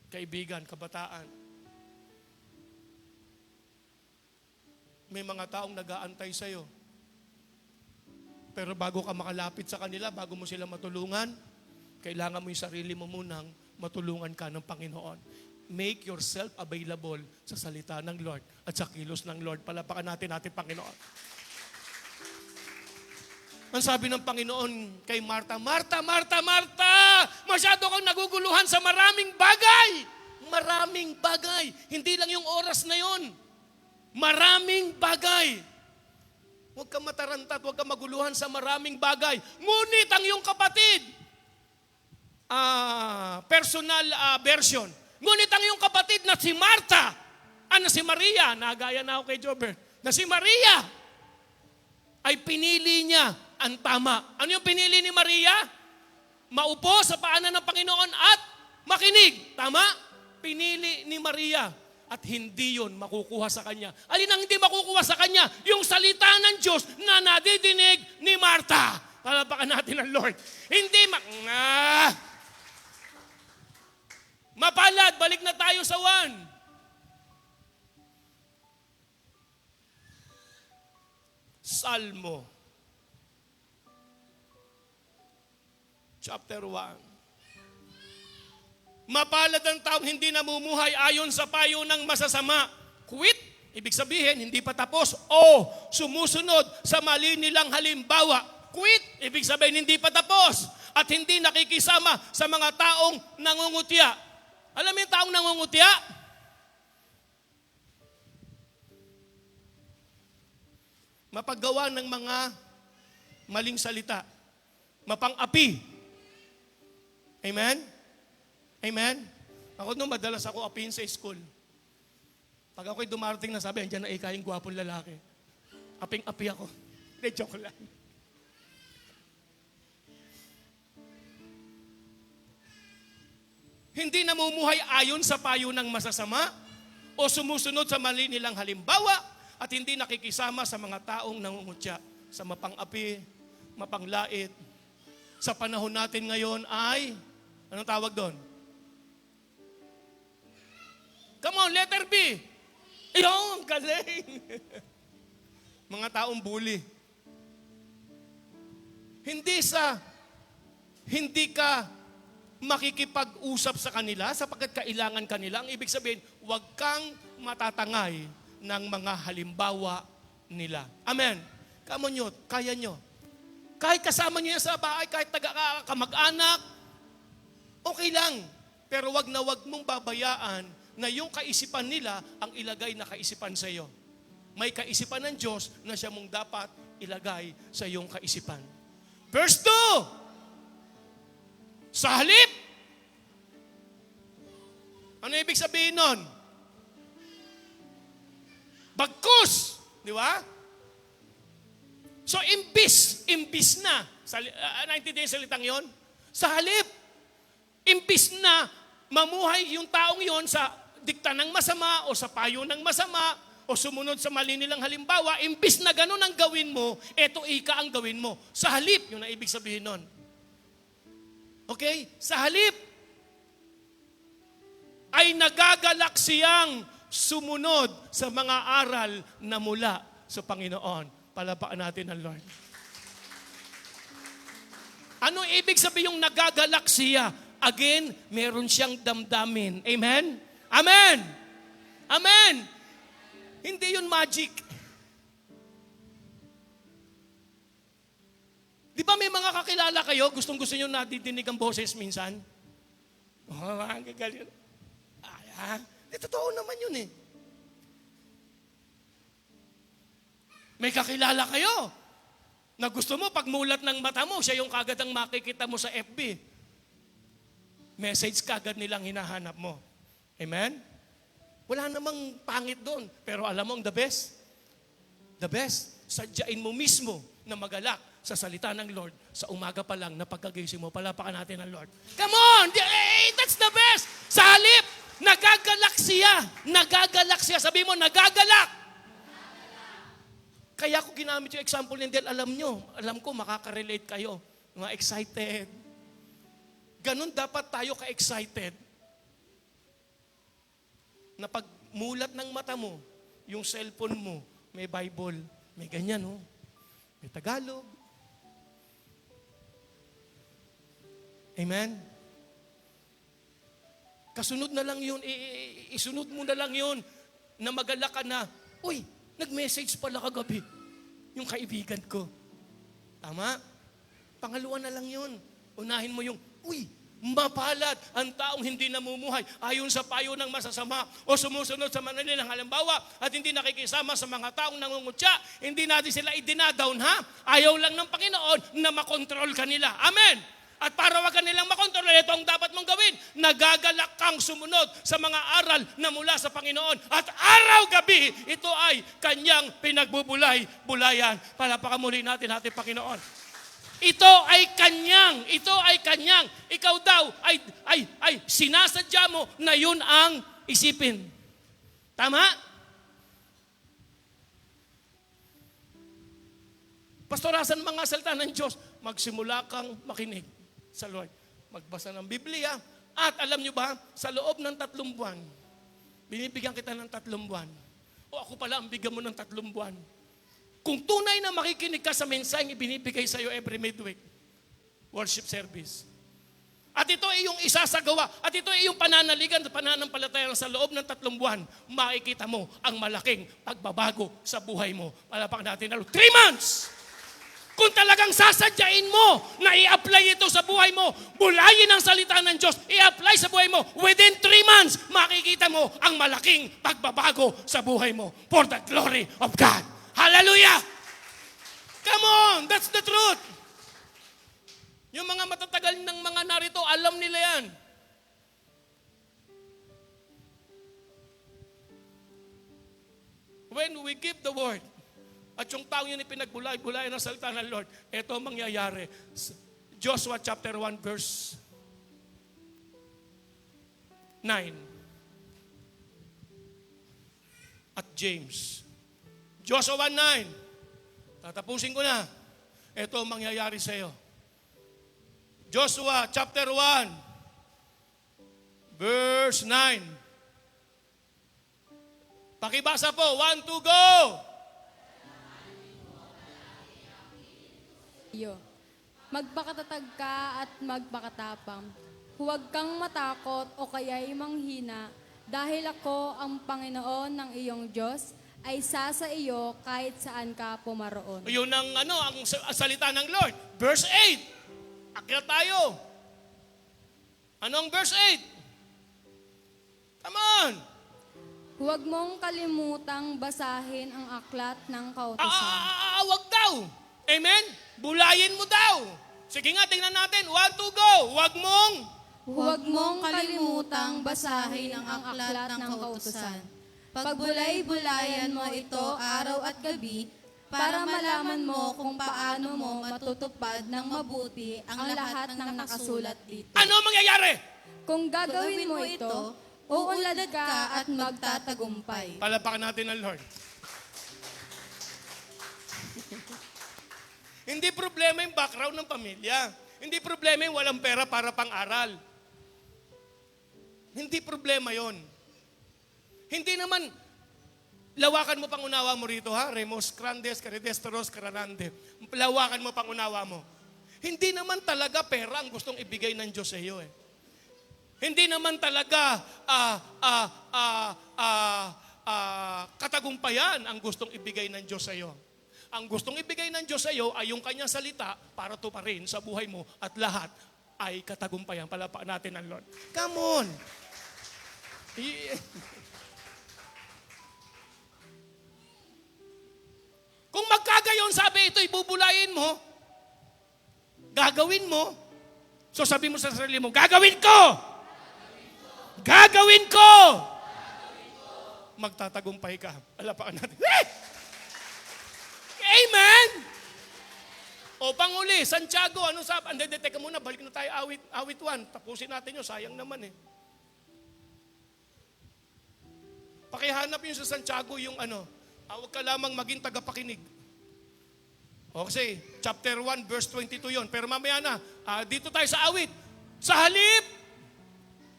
kaibigan, kabataan, may mga taong nag-aantay sa'yo. Pero bago ka makalapit sa kanila, bago mo sila matulungan, kailangan mo yung sarili mo munang matulungan ka ng Panginoon. Make yourself available sa salita ng Lord at sa kilos ng Lord. Palapakan natin Panginoon. Ang sabi ng Panginoon kay Martha, Martha, Martha, Martha! Masyado kang naguguluhan sa maraming bagay. Maraming bagay. Hindi lang yung oras na yon. Maraming bagay. Huwag kang mataranta at huwag kang maguluhan sa maraming bagay. Ngunit ang iyong kapatid, personal version, ngunit ang iyong kapatid na si Martha, na si Maria, nagaya na ako kay Jobert, na si Maria, ay pinili niya ang tama. Ano yung pinili ni Maria? Maupo sa paanan ng Panginoon at makinig. Tama? Pinili ni Maria. At hindi yon makukuha sa kanya. Alin ang hindi makukuha sa kanya? Yung salita ng Diyos na nadidinig ni Martha. Palapakan natin ang Lord. Hindi mapalad, balik na tayo sa 1. Salmo. Chapter 1. Mapalad ang taong hindi namumuhay ayon sa payo ng masasama. Quit, ibig sabihin, hindi pa tapos. O, sumusunod sa mali nilang halimbawa. Quit, ibig sabihin, hindi pa tapos. At hindi nakikisama sa mga taong nangungutya. Alam mo yung taong nangungutya? Mapaggawa ng mga maling salita. Mapang-api. Amen? Amen? Ako nung madalas ako apin sa school. Pag ako'y dumarating na sabi, andyan na ikayong gwapong lalaki. Aping-api ako. Hindi, joke lang. Hindi namumuhay ayon sa payo ng masasama o sumusunod sa mali nilang halimbawa at hindi nakikisama sa mga taong nangungutya, sa mapang-api, mapanglait. Sa panahon natin ngayon ay, anong tawag doon? Come on, letter B. Ayun, galing. Mga taong bully. Hindi ka makikipag-usap sa kanila sapagkat kailangan kanila. Ang ibig sabihin, huwag kang matatangay ng mga halimbawa nila. Amen. Come on, yun. Kaya nyo. Kahit kasama nyo yan sa bahay, kahit kamag-anak, okay lang. Pero wag na wag mong babayaan na yung kaisipan nila ang ilagay na kaisipan sa iyo. May kaisipan ng Diyos na siya mong dapat ilagay sa iyong kaisipan. Verse 2. Sa halip. Ano ibig sabihin nun? Bagkus. Di ba? So, imbis na, naintindihan yung salitang yon? Sa halip, imbis na mamuhay yung taong yon sa dikta ng masama o sa payo ng masama o sumunod sa mali nilang halimbawa, imbis na ganun ang gawin mo, eto ika ang gawin mo. Sa halip, yun ang ibig sabihin nun. Okay? Sa halip, ay nagagalak siyang sumunod sa mga aral na mula sa Panginoon. Palapaan natin ang Lord. Ano ibig sabihin yung nagagalak siya? Again, meron siyang damdamin. Amen? Amen! Amen! Hindi yun magic. Di ba may mga kakilala kayo, gustong-gusto nyo nadidinig ang boses minsan? Oh, ang gagal yun. Totoo naman yun eh. May kakilala kayo na gusto mo, pag mulat ng mata mo, siya yung kagad ang makikita mo sa FB. message kagad nilang hinahanap mo. Amen? Wala namang pangit doon. Pero alam mo ang the best? The best, sadyain mo mismo na magalak sa salita ng Lord sa umaga pa lang na pagkagising mo. Palapakan natin ang Lord. Come on! That's the best! Sa halip, nagagalak siya. Nagagalak siya. Sabi mo, nagagalak! Kaya ako ginamit yung example niya dahil alam ko makaka-relate kayo. Mga excited. Ganon dapat tayo ka-excited na pag mulat ng mata mo, yung cellphone mo, may Bible, may ganyan, oh. May Tagalog. Amen? Kasunod na lang yun, isunod mo na lang yun na magalak ka na, uy, nag-message pala kagabi yung kaibigan ko. Tama? Pangalawa na lang yun. Unahin mo yung, uy, mapalad ang taong hindi namumuhay ayon sa payo ng masasama o sumusunod sa manilang halimbawa at hindi nakikisama sa mga taong nangungutya. Hindi natin sila idinadown, ha? Ayaw lang ng Panginoon na makontrol kanila. Amen! At para wag kanilang makontrol, ito ang dapat mong gawin. Nagagalak kang sumunod sa mga aral na mula sa Panginoon. At araw-gabi, ito ay kanyang pinagbubulay-bulayan. Palapakan muli natin ating Panginoon. Ito ay kanyang. Ikaw daw ay sinasadya mo na yun ang isipin. Tama? Pastorasan mga salita ng Diyos, magsimula kang makinig sa Lord. Magbasa ng Biblia. At alam nyo ba, sa loob ng 3 buwan, binibigyan kita ng 3 buwan. O ako pala ang bigyan mo ng 3 buwan. Kung tunay na makikinig ka sa mensaheng ibinibigay sa iyo every midweek, worship service. At ito ay yung isasagawa. At ito ay yung pananaligan at pananampalataya sa loob ng 3 buwan, makikita mo ang malaking pagbabago sa buhay mo. Palapakan natin na 3 months! Kung talagang sasadyain mo na i-apply ito sa buhay mo, bulayin ang salita ng Diyos, i-apply sa buhay mo, within 3 months, makikita mo ang malaking pagbabago sa buhay mo for the glory of God. Hallelujah! Come on! That's the truth! Yung mga matatagal ng mga narito, alam nila yan. When we give the word, at yung taong yun ipinagbulay-bulay ng salita ng Lord, ito ang mangyayari. Joshua chapter 1 verse 9. At James. Joshua 1:9. Tatapusin ko na. Ito ang mangyayari sa iyo. Joshua chapter 1 verse 9. Pakibasa po. 1, 2, go! Magpakatatag ka at magpakatapang. Huwag kang matakot o kaya'y manghina dahil ako ang Panginoon ng iyong Diyos ay sa iyo kahit saan ka pumaroon. Yun ang ang salita ng Lord. Verse 8. Akyat tayo. Ano ang verse 8? Come on. Huwag mong kalimutang basahin ang aklat ng kautusan. Wag daw. Amen? Bulayin mo daw. Sige nga, tingnan natin. 1, 2, go. Huwag mong kalimutang basahin ang aklat ng kautusan. Pagbulay-bulayan mo ito araw at gabi para malaman mo kung paano mo matutupad ng mabuti ang lahat ng nakasulat dito. Ano mangyayari? Kung gagawin mo ito, uunlad ka at magtatagumpay. Palapakan natin ang Lord. Hindi problema yung background ng pamilya. Hindi problema yung walang pera para pang-aral. Hindi problema yon. Hindi naman, lawakan mo pang-unawa mo rito, ha? Remos, Grandes, Caridesteros, Cararande. Lawakan mo pang-unawa mo. Hindi naman talaga pera ang gustong ibigay ng Diyos sa iyo, eh. Hindi naman talaga katagumpayan ang gustong ibigay ng Diyos sa iyo. Ang gustong ibigay ng Diyos sa iyo ay yung kanyang salita para tuparin sa buhay mo at lahat ay katagumpayan. Palapakan natin ang Lord. Come on! Kung magkagayon, sabi ito, ibubulayin mo, gagawin mo, so sabi mo sa sarili mo, gagawin ko! gagawin ko. Magtatagumpay ka. Alapakan natin. Amen! O panguli, Santiago, ano sabi? Hindi, teka muna, balik na tayo awit 1. Tapusin natin yun, sayang naman eh. Pakihanap yun sa Santiago yung ano, huwag ka lamang maging tagapakinig. O kasi, chapter 1, verse 22 yun. Pero mamaya na, dito tayo sa awit. Sa halip,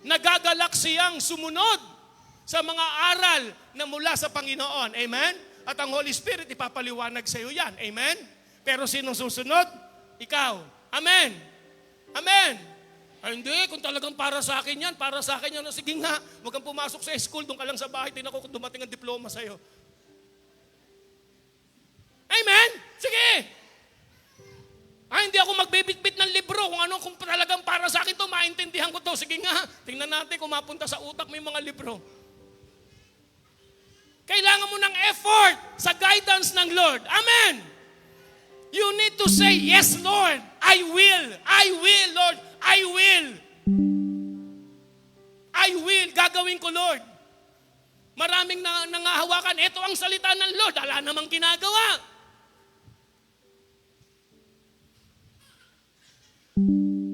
nagagalak siyang sumunod sa mga aral na mula sa Panginoon. Amen? At ang Holy Spirit ipapaliwanag sa iyo yan. Amen? Pero sinong susunod? Ikaw. Amen? Amen? Ay, hindi, kung talagang para sa akin yan, para sa akin yan. Sige nga, huwag kang pumasok sa school, doon ka lang sa bahay, tingnan ko kung dumating ang diploma sa iyo. Amen? Sige! Hindi ako magbibitbit ng libro kung talagang para sa akin to, maintindihan ko to. Sige nga, tingnan natin kung mapunta sa utak mo yung mga libro. Kailangan mo ng effort sa guidance ng Lord. Amen! You need to say, yes, Lord, I will, Lord, I will. I will, gagawin ko, Lord. Maraming nangahawakan, ito ang salita ng Lord, wala namang ginagawa.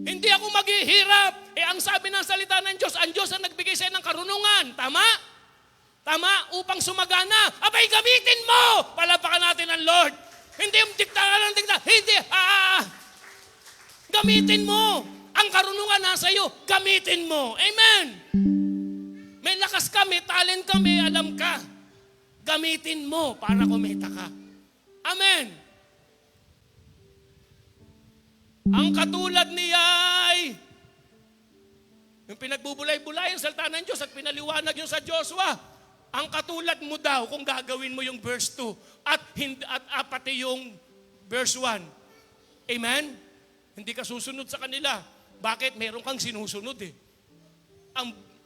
Hindi ako maghihirap. Ang sabi ng salita ng Diyos, ang Diyos ang nagbigay sa'yo ng karunungan. Tama? Tama? Upang sumagana. Abay, gamitin mo! Palapakan natin ang Lord. Hindi yung dikta ng dikta. Hindi. Gamitin mo. Ang karunungan nasa iyo. Gamitin mo. Amen. May lakas ka, may talent ka, may alam ka. Gamitin mo para kumita ka. Amen. Ang katulad niya ay yung pinagbubulay-bulay ang salita ng Diyos at pinaliwanag yung sa Joshua. Ang katulad mo daw kung gagawin mo yung verse 2 at pati yung verse 1. Amen? Hindi ka susunod sa kanila. Bakit? Meron kang sinusunod eh.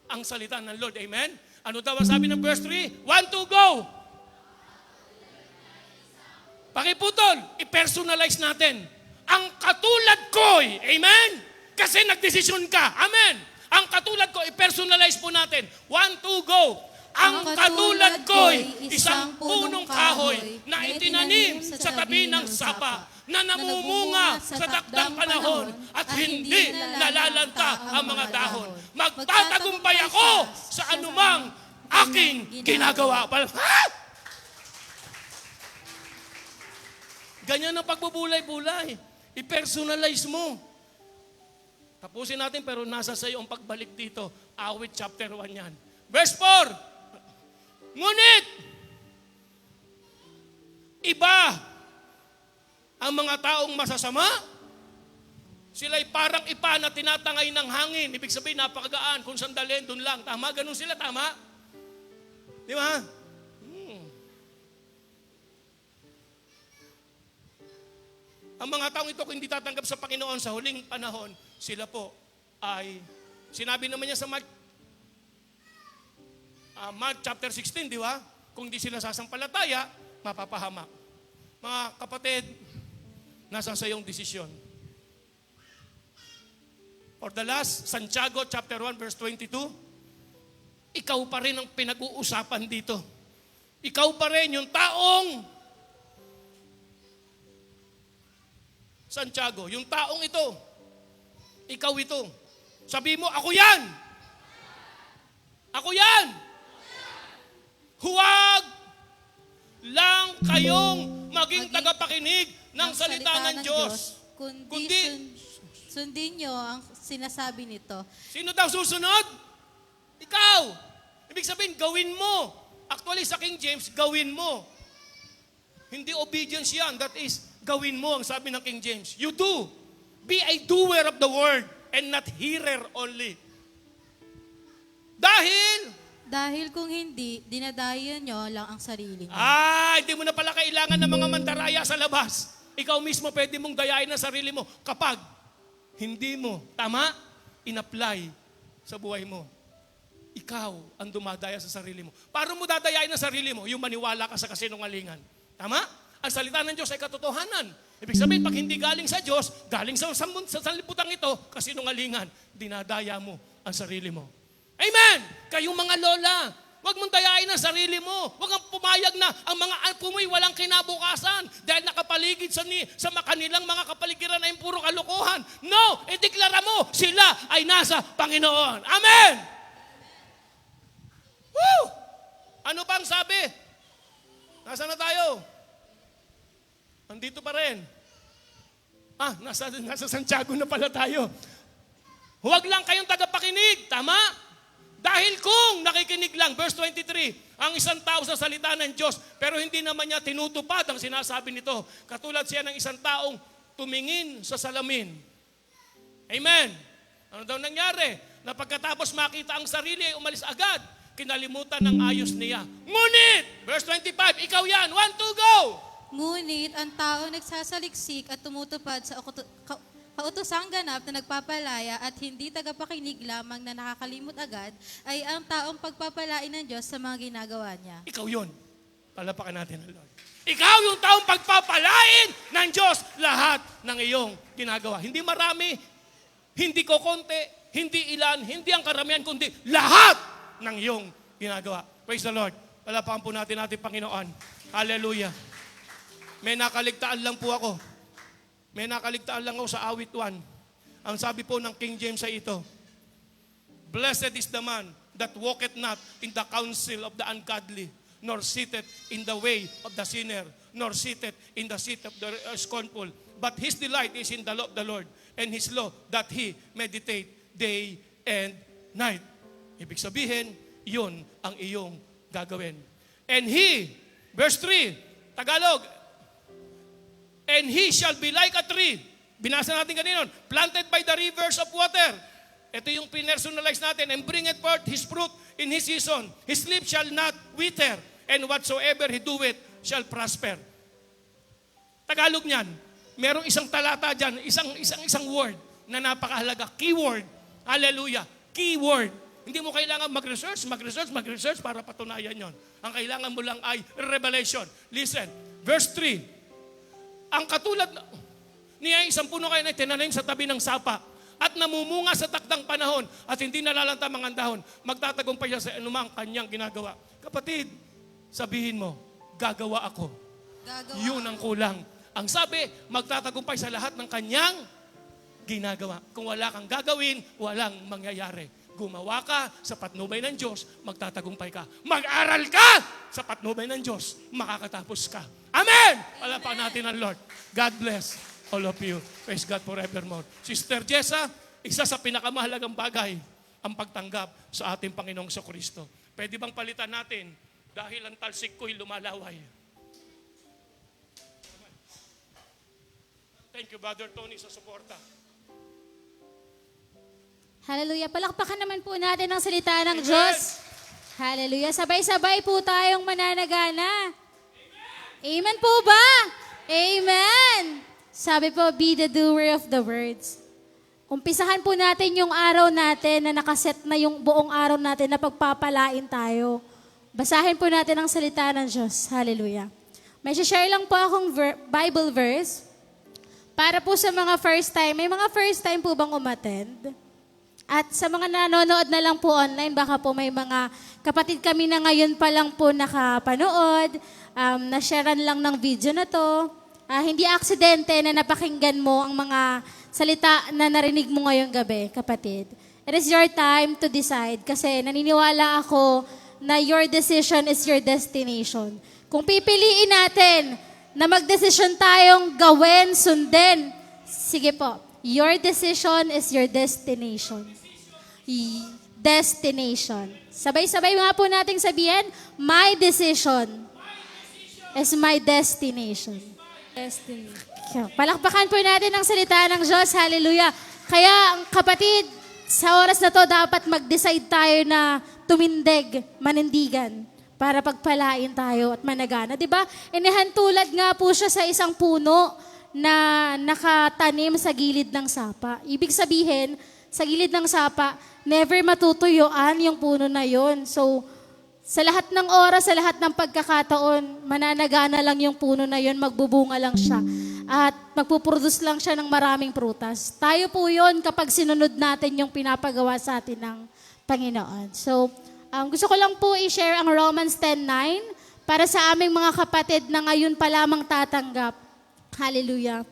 Ang salita ng Lord. Amen? Ano daw ang sabi ng verse 3? 1, 2, go! Pakiputol, i-personalize natin. Ang katulad ko'y, amen? Kasi nagdesisyon ka. Amen? Ang katulad ko, i-personalize po natin. 1, 2, go! Ang katulad ko'y isang punong kahoy na itinanim sa tabi ng sapa na namumunga sa takdang panahon at hindi nalalanta ang mga dahon. Magtatagumpay ako sa anumang aking ginagawa. Ganyan ang pagbubulay-bulay. I-personalize mo. Tapusin natin pero nasa sayo ang pagbalik dito. Awit chapter 1 yan. Verse 4. Ngunit, iba ang mga taong masasama. Sila'y parang ipa na tinatangay ng hangin. Ibig sabihin, napakagaan. Kung sandalin, dun lang. Tama? Ganun sila, tama? Di ba? Ang mga taong ito, kung hindi tatanggap sa Panginoon sa huling panahon, sila po ay, sinabi naman niya sa Mark chapter 16, di ba? Kung di sila sasampalataya, mapapahamak. Mga kapatid, nasa sa iyong desisyon. For the last, Santiago chapter 1 verse 22, ikaw pa rin ang pinag-uusapan dito. Ikaw pa rin yung taong Santiago, yung taong ito, ikaw ito. Sabi mo, ako yan! Ako yan! Huwag lang kayong maging tagapakinig ng salita ng Diyos. Kundi sundin nyo ang sinasabi nito. Sino daw susunod? Ikaw! Ibig sabihin, gawin mo. Actually, sa King James, gawin mo. Hindi obedience yan. That is, gawin mo ang sabi ng King James. You do. Be a doer of the word and not hearer only. Dahil kung hindi, dinadayan nyo lang ang sarili nyo. Hindi mo na pala kailangan ng mga mandaraya sa labas. Ikaw mismo pwede mong dayain ang sarili mo kapag hindi mo, tama, in-apply sa buhay mo. Ikaw ang dumadaya sa sarili mo. Paano mo dadayain ang sarili mo? Yung maniwala ka sa kasinungalingan. Tama? Ang salita ng Diyos ay katotohanan. Ibig sabihin, pag hindi galing sa Diyos, galing sa sanlibutan ito, kasinungalingan, dinadaya mo ang sarili mo. Amen! Kayong mga lola, huwag mong dayain ang sarili mo. Huwag kang pumayag na ang mga apo mo'y walang kinabukasan dahil nakapaligid sa kanilang mga kapaligiran ay puro kalokohan. No! Ideklara mo, sila ay nasa Panginoon. Amen! Woo! Ano pang sabi? Nasaan na tayo? Andito pa rin. Nasa Santiago na pala tayo. Huwag lang kayong tagapakinig. Tama? Dahil kung nakikinig lang, verse 23, ang isang tao sa salita ng Diyos, pero hindi naman niya tinutupad ang sinasabi nito. Katulad siya ng isang taong tumingin sa salamin. Amen. Ano daw nangyari? Na pagkatapos makita ang sarili, ay umalis agad. Kinalimutan ng ayos niya. Ngunit, verse 25, ikaw yan, 1, 2, go! Ngunit ang tao nagsasaliksik at tumutupad sa kautosang ganap na nagpapalaya at hindi tagapakinig lamang na nakakalimot agad ay ang taong pagpapalain ng Diyos sa mga ginagawa niya. Ikaw yun. Palapakan natin ang Lord. Ikaw yung taong pagpapalain ng Diyos lahat ng iyong ginagawa. Hindi marami, hindi kokonti, hindi ilan, hindi ang karamihan, kundi lahat ng iyong ginagawa. Praise the Lord. Palapakan po natin Panginoon. Hallelujah. May nakaligtaan lang po ako. May nakaligtaan lang ako sa awit 1. Ang sabi po ng King James ay ito, Blessed is the man that walketh not in the counsel of the ungodly, nor sitteth in the way of the sinner, nor sitteth in the seat of the scornful. But his delight is in the law of the Lord, and his law that he meditate day and night. Ibig sabihin, yun ang iyong gagawin. And he, verse 3, Tagalog, and he shall be like a tree. Binasa natin kanina, planted by the rivers of water. Ito yung pinersonalize natin. And bringeth forth his fruit in his season. His leaf shall not wither. And whatsoever he doeth shall prosper. Tagalog niyan. Merong isang talata dyan, isang word na napakahalaga. Keyword. Hallelujah. Keyword. Hindi mo kailangan mag-research para patunayan yon. Ang kailangan mo lang ay revelation. Listen. Verse 3. Ang katulad niya isang puno kayo na tinanim sa tabi ng sapa at namumunga sa takdang panahon at hindi nalalantam ang dahon. Magtatagumpay siya sa anumang kanyang ginagawa. Kapatid, sabihin mo, gagawa ako. Yun ang kulang. Ang sabi, magtatagumpay sa lahat ng kanyang ginagawa. Kung wala kang gagawin, walang mangyayari. Gumawa ka sa patnubay ng Diyos, magtatagumpay ka. Mag-aral ka sa patnubay ng Diyos, makakatapos ka. Amen! Palapakan natin ang Lord. God bless all of you. Praise God forevermore. Sister Jessa, isa sa pinakamahalagang bagay ang pagtanggap sa ating Panginoong Kristo. Pwede bang palitan natin dahil ang talsik ko'y lumalaway? Thank you, Brother Tony, sa suporta. Hallelujah. Palakpakan naman po natin ang salita ng Diyos. Hallelujah. Sabay-sabay po tayong mananagana. Amen po ba? Amen. Sabi po, be the doer of the words. Umpisahan po natin yung araw natin na nakaset na yung buong araw natin na pagpapalain tayo. Basahin po natin ang salita ng Diyos. Hallelujah. May share lang po akong Bible verse para po sa mga first time. May mga first time po bang umattend? At sa mga nanonood na lang po online, baka po may mga kapatid kami na ngayon pa lang po nakapanood, na-sharean lang ng video na to. Hindi aksidente na napakinggan mo ang mga salita na narinig mo ngayong gabi, kapatid. It is your time to decide kasi naniniwala ako na your decision is your destination. Kung pipiliin natin na magdesisyon tayong gawin, sundin, sige po. Your decision is your destination. Destination. Sabay-sabay nga po nating sabihin, my decision is my destination. Palakpakan po natin ang salita ng Diyos. Hallelujah. Kaya, kapatid, sa oras na to, dapat mag-decide tayo na tumindig, manindigan, para pagpalain tayo at managana. Diba? Inihantulad nga po siya sa isang puno na nakatanim sa gilid ng sapa. Ibig sabihin, sa gilid ng sapa, never matutuyuan yung puno na yon. So, sa lahat ng oras, sa lahat ng pagkakataon, mananagana lang yung puno na yon, magbubunga lang siya. At magpuproduce lang siya ng maraming prutas. Tayo po yon kapag sinunod natin yung pinapagawa sa atin ng Panginoon. So, gusto ko lang po i-share ang Romans 10:9 para sa aming mga kapatid na ngayon pa lamang tatanggap. Hallelujah.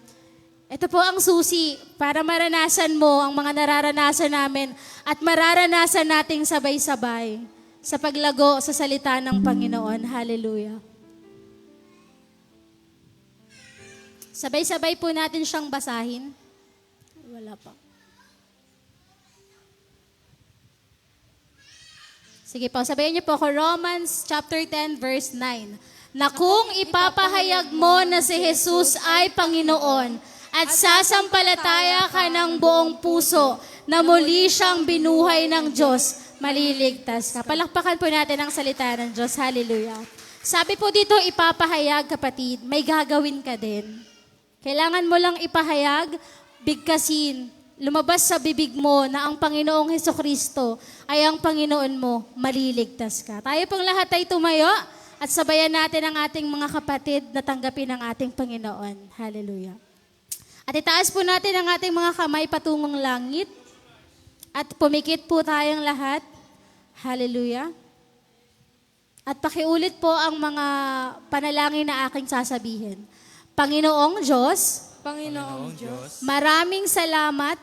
Ito po ang susi para maranasan mo ang mga nararanasan namin at mararanasan nating sabay-sabay sa paglago sa salita ng Panginoon. Hallelujah. Sabay-sabay po natin siyang basahin. Wala pa. Sige po, sabayan niyo po ako, Romans chapter 10 verse 9. Na kung ipapahayag mo na si Jesus ay Panginoon at sasampalataya ka ng buong puso na muli siyang binuhay ng Diyos, maliligtas ka. Palakpakan po natin ang salita ng Diyos. Hallelujah. Sabi po dito, ipapahayag kapatid, may gagawin ka din. Kailangan mo lang ipahayag, bigkasin, lumabas sa bibig mo na ang Panginoong Hesukristo ay ang Panginoon mo, maliligtas ka. Tayo pong lahat ay tumayo at sabayan natin ang ating mga kapatid na tanggapin ang ating Panginoon. Hallelujah. At itaas po natin ang ating mga kamay patungong langit at pumikit po tayong lahat. Hallelujah. At pakiulit po ang mga panalangin na aking sasabihin. Panginoong Diyos, Panginoong Diyos, maraming salamat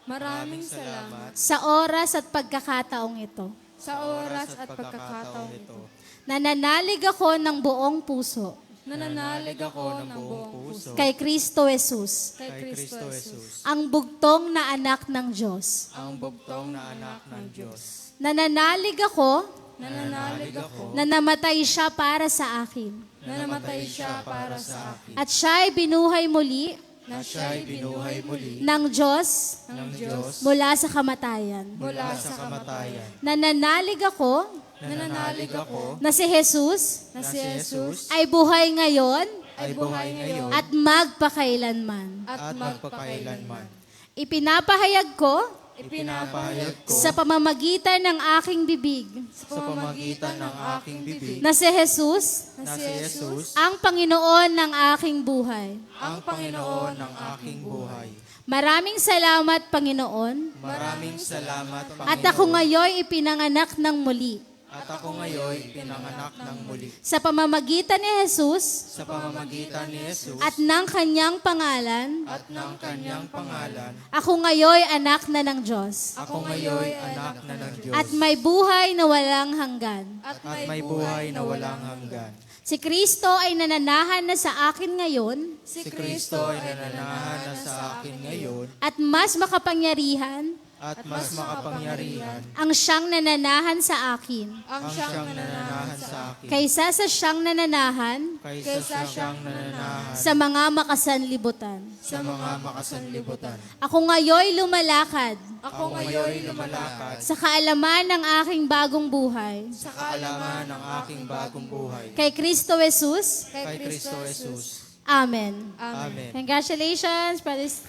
maraming salamat sa oras at pagkakataong ito. sa oras at pagkakataong ito. Nananalig ako ng buong puso Nananalig ako ng buong puso kay Kristo Jesus, kay Kristo Jesus, ang bugtong na anak ng Diyos. ang bugtong na anak ng Diyos. Nananalig ako Nananalig ako na namatay siya para sa akin. na namatay siya para sa akin, At siya'y binuhay muli na siya'y binuhay muli ng Diyos ng Diyos mula sa kamatayan. mula sa kamatayan. Nananalig ako Nananalig ako na si Jesus na si Jesus ay buhay ngayon ay buhay ngayon at magpakailanman. at magpakailanman. Ipinapahayag ko Ipinapahayag ko sa pamamagitan ng aking bibig sa pamagitan ng aking bibig na si Jesus na si Jesus ang Panginoon ng aking buhay. ang Panginoon ng aking buhay. Maraming salamat, Panginoon, Maraming salamat, Panginoon. at ako ngayon ipinanganak ng muli At ako ngayon pinanganak ng muli sa pamamagitan ni Jesus sa pamamagitan ni Jesus at ng kanyang pangalan. at ng kanyang pangalan. Ako ngayon anak na ng Diyos Ako ngayon anak na ng Diyos at may buhay na walang hanggan. at may buhay na walang hanggan. Si Kristo ay nananahan na sa akin ngayon Si Kristo ay nananahan na sa akin ngayon at mas makapangyarihan at mas makapangyarihan ang siyang nananahan sa akin ang siyang nananahan sa akin kaysa sa siyang nananahan kaysa siyang nananahan sa mga makasanlibutan. sa mga makasanlibutan. Ako ngayon lumalakad Ako ngayon lumalakad sa kaalaman ng aking bagong buhay sa kaalaman ng aking bagong buhay. kay Kristo Jesus. Kay Kristo Jesus. Amen. Amen. Congratulations, brothers,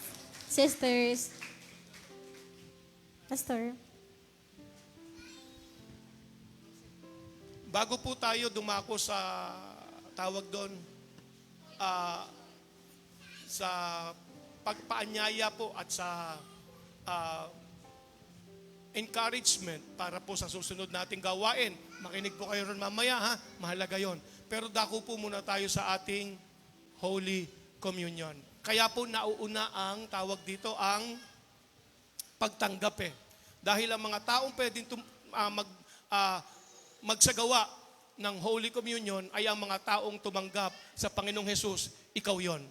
sisters. Pastor. Bago po tayo dumako sa tawag doon, sa pagpaanyaya po at sa encouragement para po sa susunod nating gawain. Makinig po kayo ron mamaya ha, mahalaga yon. Pero dako po muna tayo sa ating Holy Communion. Kaya po nauuna ang tawag dito ang pagtanggap eh. Dahil ang mga taong pwedeng magsagawa ng Holy Communion ay ang mga taong tumanggap sa Panginoong Hesus, ikaw yon.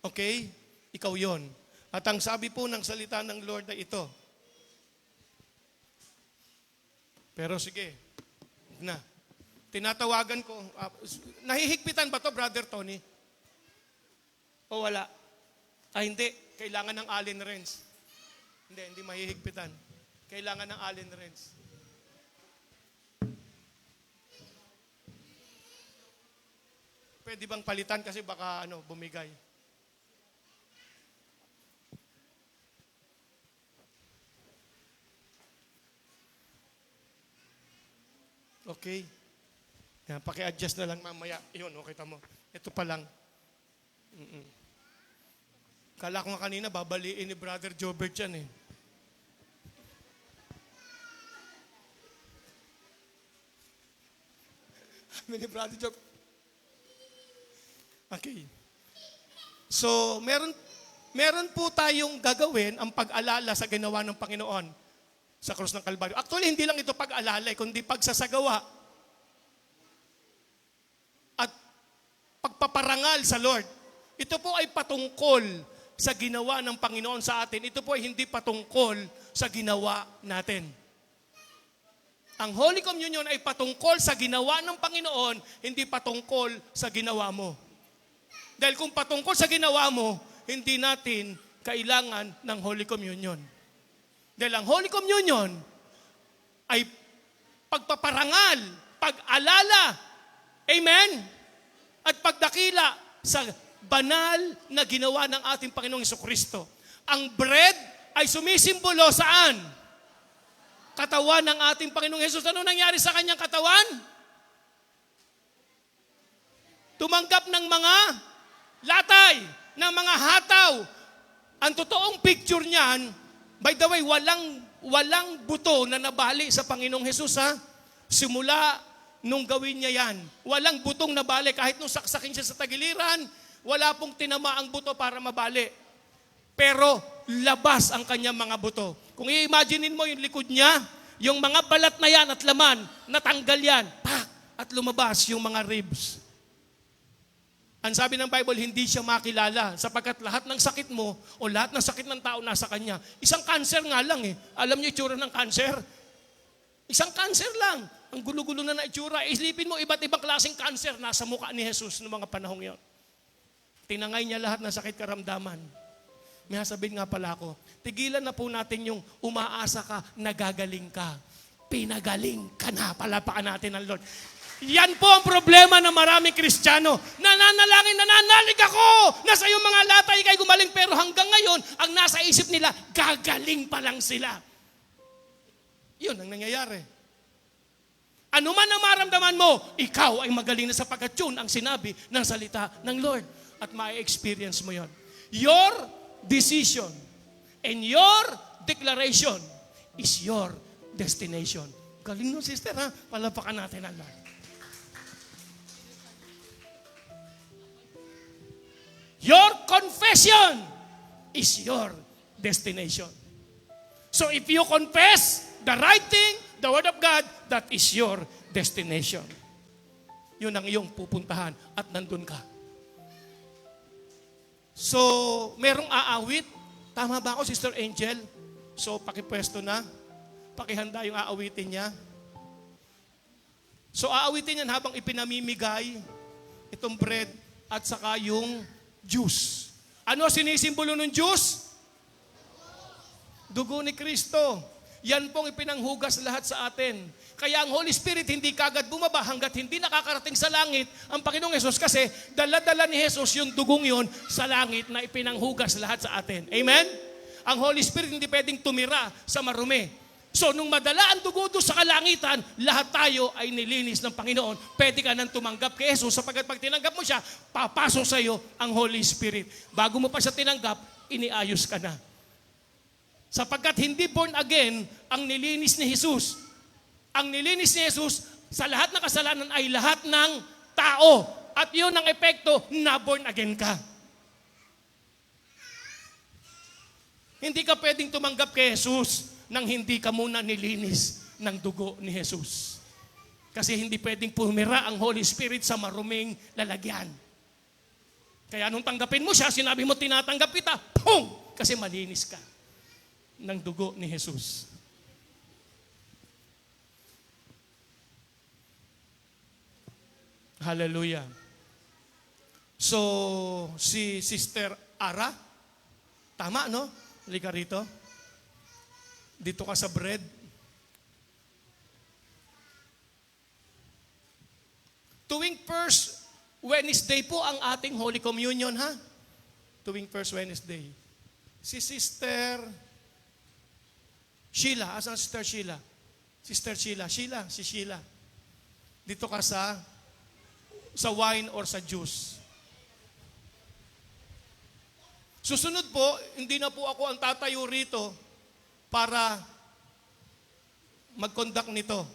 Okay? Ikaw yon. At ang sabi po ng salita ng Lord ay ito. Pero sige, na. Tinatawagan ko, nahihigpitan ba to, Brother Tony? O wala? Hindi. Kailangan ng Allen wrench. Hindi mahihigpitan. Kailangan ng Allen wrench. Pwede bang palitan kasi baka bumigay. Okay. Yan, paki-adjust na lang mamaya. Yun, okay tamo. Ito pa lang. Kala ko nga kanina, babaliin ni Brother Jobert yan eh. Sabi ni Brother Job. Okay. So, meron po tayong gagawin ang pag-alala sa ginawa ng Panginoon sa krus ng Kalbaryo. Actually, hindi lang ito pag-alala, kundi pagsasagawa at pagpaparangal sa Lord. Ito po ay patungkol sa ginawa ng Panginoon sa atin. Ito po ay hindi patungkol sa ginawa natin. Ang Holy Communion ay patungkol sa ginawa ng Panginoon, hindi patungkol sa ginawa mo. Dahil kung patungkol sa ginawa mo, hindi natin kailangan ng Holy Communion. Dahil ang Holy Communion ay pagpaparangal, pag-alala, amen? At pagdakila sa banal na ginawa ng ating Panginoong Jesucristo. Ang bread ay sumisimbolo saan? Katawan ng ating Panginoong Jesus. Ano nangyari sa kanyang katawan? Tumanggap ng mga latay, ng mga hataw. Ang totoong picture niyan, by the way, walang buto na nabali sa Panginoong Jesus, ha? Simula nung gawin niya yan. Walang butong nabali. Kahit nung saksakin siya sa tagiliran, wala pong tinama ang buto para mabali. Pero labas ang kanyang mga buto. Kung i-imaginein mo yung likod niya, yung mga balat na yan at laman, natanggal yan, pak, at lumabas yung mga ribs. Ang sabi ng Bible, hindi siya makilala sapagkat lahat ng sakit mo o lahat ng sakit ng tao nasa kanya. Isang cancer nga lang eh. Alam niyo itsura ng cancer? Isang cancer lang. Ang gulo-gulo na itsura. Isilipin mo, iba't ibang klaseng cancer nasa mukha ni Jesus noong mga panahong yon. Tinangay niya lahat ng sakit karamdaman. May sabihin nga pala ako, tigilan na po natin yung umaasa ka, nagagaling ka. Pinagaling ka na, palapakan natin ang Lord. Yan po ang problema ng maraming Kristiyano. Nananalangin, nananalig ako! Nasa iyong mga latay kay gumaling, pero hanggang ngayon, ang nasa isip nila, gagaling pa lang sila. Yun ang nangyayari. Ano man ang maramdaman mo, ikaw ay magaling na sapagkat yun ang sinabi ng salita ng Lord. At ma-experience mo yon. Your decision and your declaration is your destination. Galing nun, sister, ha? Palapakan natin ang Lord. Your confession is your destination. So if you confess the right thing, the Word of God, that is your destination. Yun ang iyong pupuntahan at nandun ka. So, merong aawit. Tama ba ako, Sister Angel? So, pakipwesto na. Pakihanda yung aawitin niya. So, aawitin niyan habang ipinamimigay itong bread at saka yung juice. Ano sinisimbolo ng juice? Dugo ni Kristo. Yan pong ipinanghugas lahat sa atin. Kaya ang Holy Spirit hindi kagad bumaba hanggat hindi nakakarating sa langit ang Panginoong Hesus kasi dala-dala ni Hesus yung dugong yon sa langit na ipinanghugas lahat sa atin. Amen? Ang Holy Spirit hindi pwedeng tumira sa marumi. So nung madala ang dugo doon sa kalangitan, lahat tayo ay nilinis ng Panginoon. Pwede ka nang tumanggap kay Hesus sapagkat pag tinanggap mo siya, papasok sa iyo ang Holy Spirit. Bago mo pa siya tinanggap, iniayos ka na. Sapagkat hindi born again ang nilinis ni Jesus. Ang nilinis ni Jesus sa lahat ng kasalanan ay lahat ng tao. At yun ang epekto na born again ka. Hindi ka pwedeng tumanggap kay Jesus nang hindi ka muna nilinis ng dugo ni Jesus. Kasi hindi pwedeng pumira ang Holy Spirit sa maruming lalagyan. Kaya nung tanggapin mo siya, sinabi mo tinatanggap kita, pum! Kasi malinis ka ng dugo ni Jesus. Hallelujah. So, si Sister Ara, tama, no? Halika rito. Dito ka sa bread. Tuwing first Wednesday po ang ating Holy Communion, ha? Tuwing first Wednesday. Si Sister Sheila, asan Sister Sheila? Sister Sheila, si Sheila. Dito ka sa wine or sa juice. Susunod po, hindi na po ako ang tatayo rito para mag-conduct nito.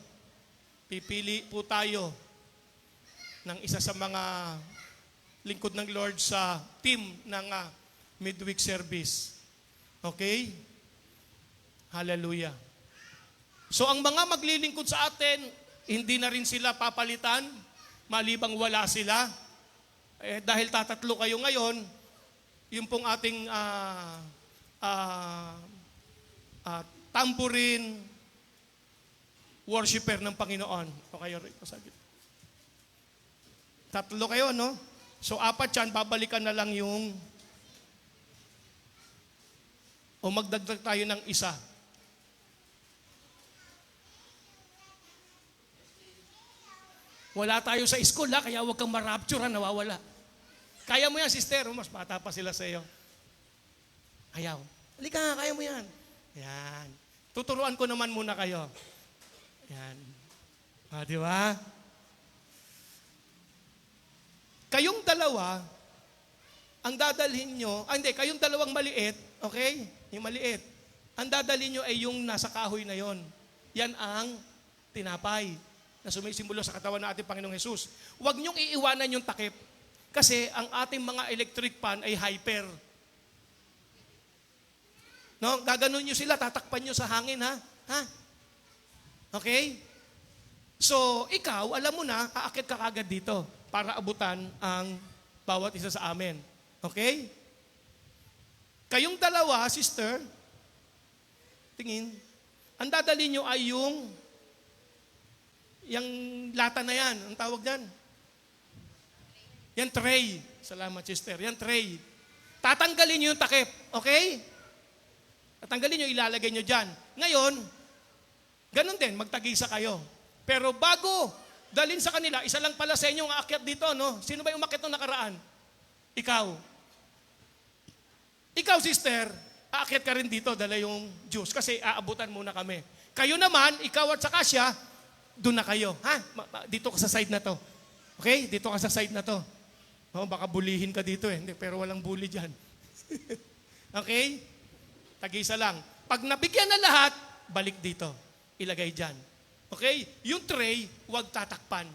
Pipili po tayo ng isa sa mga lingkod ng Lord sa team ng midweek service. Okay? Hallelujah. So ang mga maglilingkod sa atin, hindi na rin sila papalitan, malibang wala sila. Dahil tatatlo kayo ngayon, yung pong ating tambourine worshiper ng Panginoon. O kayo rin, pasagit. Tatlo kayo, no? So, 4 yan, babalikan na lang yung o magdagdag tayo ng isa. Wala tayo sa school, kaya huwag kang marapture, nawawala. Kaya mo yan, sister. Mas bata pa sila sa iyo. Ayaw. Halika nga, kaya mo yan. Yan. Tuturuan ko naman muna kayo. Yan. Di ba? Kayong dalawa, ang dadalhin nyo, kayong dalawang maliit, okay? Yung maliit. Ang dadalhin nyo ay yung nasa kahoy na yon. Yan ang tinapay na sumisimbolo sa katawan ng ating Panginoong Hesus. Huwag nyong iiwanan yung takip. Kasi ang ating mga electric pan ay hyper. No, gaganon nyo sila, tatakpan nyo sa hangin, ha? Okay? So, ikaw, alam mo na, aakit ka kagad dito para abutan ang bawat isa sa amin. Okay? Kayong dalawa, sister, tingin, ang dadali nyo ay yung lata na yan, ang tawag dyan. Yan tray. Salamat, sister. Yan tray. Tatanggalin nyo yung takip. Okay? Tatanggalin nyo, ilalagay nyo dyan. Ngayon, ganun din, magtagisa kayo. Pero bago dalhin sa kanila, isa lang pala sa inyo ang aakyat dito, no? Sino ba yung umakyat nung nakaraan? Ikaw. Ikaw, sister, aakyat ka rin dito, dala yung juice, kasi aabutan muna kami. Kayo naman, ikaw at saka siya, doon na kayo. Dito ka sa side na to. Okay? Dito ka sa side na to. Baka bulihin ka dito Hindi, pero walang bully dyan. Okay? Tag-isa lang. Pag nabigyan na lahat, balik dito. Ilagay dyan. Okay? Yung tray, huwag tatakpan.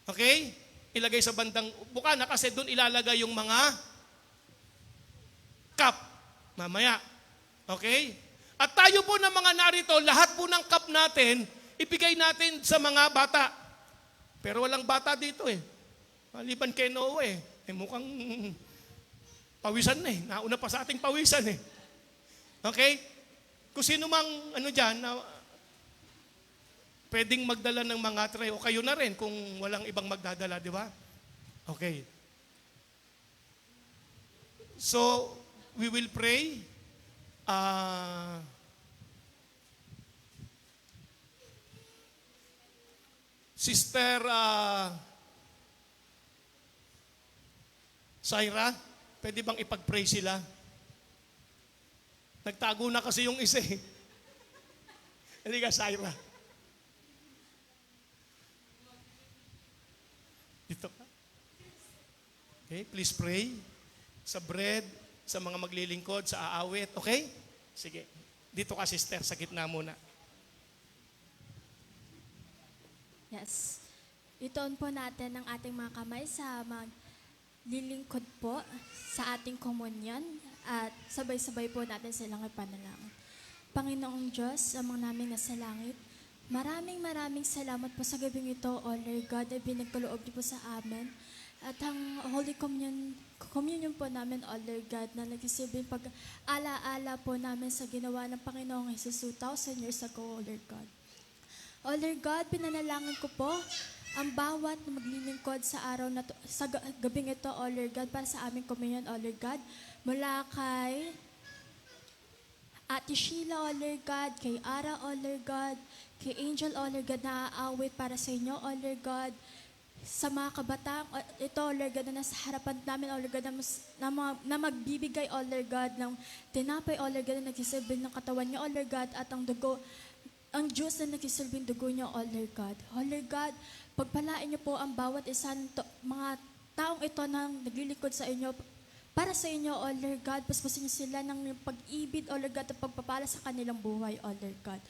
Okay? Ilagay sa bandang bukana kasi doon ilalagay yung mga cup. Mamaya. Okay? At tayo po ng mga narito, lahat po ng cup natin, ibigay natin sa mga bata. Pero walang bata dito Maliban kay Noah mukhang pawisan na Nauna pa sa ating pawisan Okay? Kung sino mang dyan, pwedeng magdala ng mga tray o kayo na rin kung walang ibang magdadala, di ba? Okay. So, we will pray. Sister Syra, pwede bang ipag-pray sila? Nagtago na kasi yung isa Halika, Syra. Dito ka. Okay, please pray sa bread, sa mga maglilingkod, sa aawit. Okay? Sige. Dito ka, sister, sa gitna muna. Yes. Itoon po natin ang ating mga kamay sa maglilingkod po sa ating komunyon at sabay-sabay po natin silang ipanalangin. Panginoong Diyos, amang namin nasa langit, maraming salamat po sa gabing ito, O Lord God, na binagkaloob niyo po sa amin. At ang Holy Communion po namin, O Lord God, na nagsisilbing pag-ala-ala po namin sa ginawa ng Panginoong Jesus 2,000 years ago, O Lord God. O Lord God, pinanalangin ko po ang bawat na maglilingkod sa araw na sa gabing ito, O Lord God, para sa aming communion, O Lord God, mula kay Ate Sheila, O Lord God, kay Ara, O Lord God, kay Angel, O Lord God, na aawit para sa inyo, O Lord God, sa mga kabataan, ito, O Lord God, na nasa harapan namin, O Lord God, na magbibigay, O Lord God, ng tinapay, O Lord God, na nagsisilbing ng katawan niyo, O Lord God, at ang dugo, ang Diyos na nagsisilbing dugo niyo, O Lord God. O Lord God, pagpalain niyo po ang bawat isa ng mga taong ito na naglilingkod sa inyo para sa inyo, O Lord God. Paspasin niyo sila ng pag-ibig, O Lord God, at pagpapala sa kanilang buhay, O Lord God.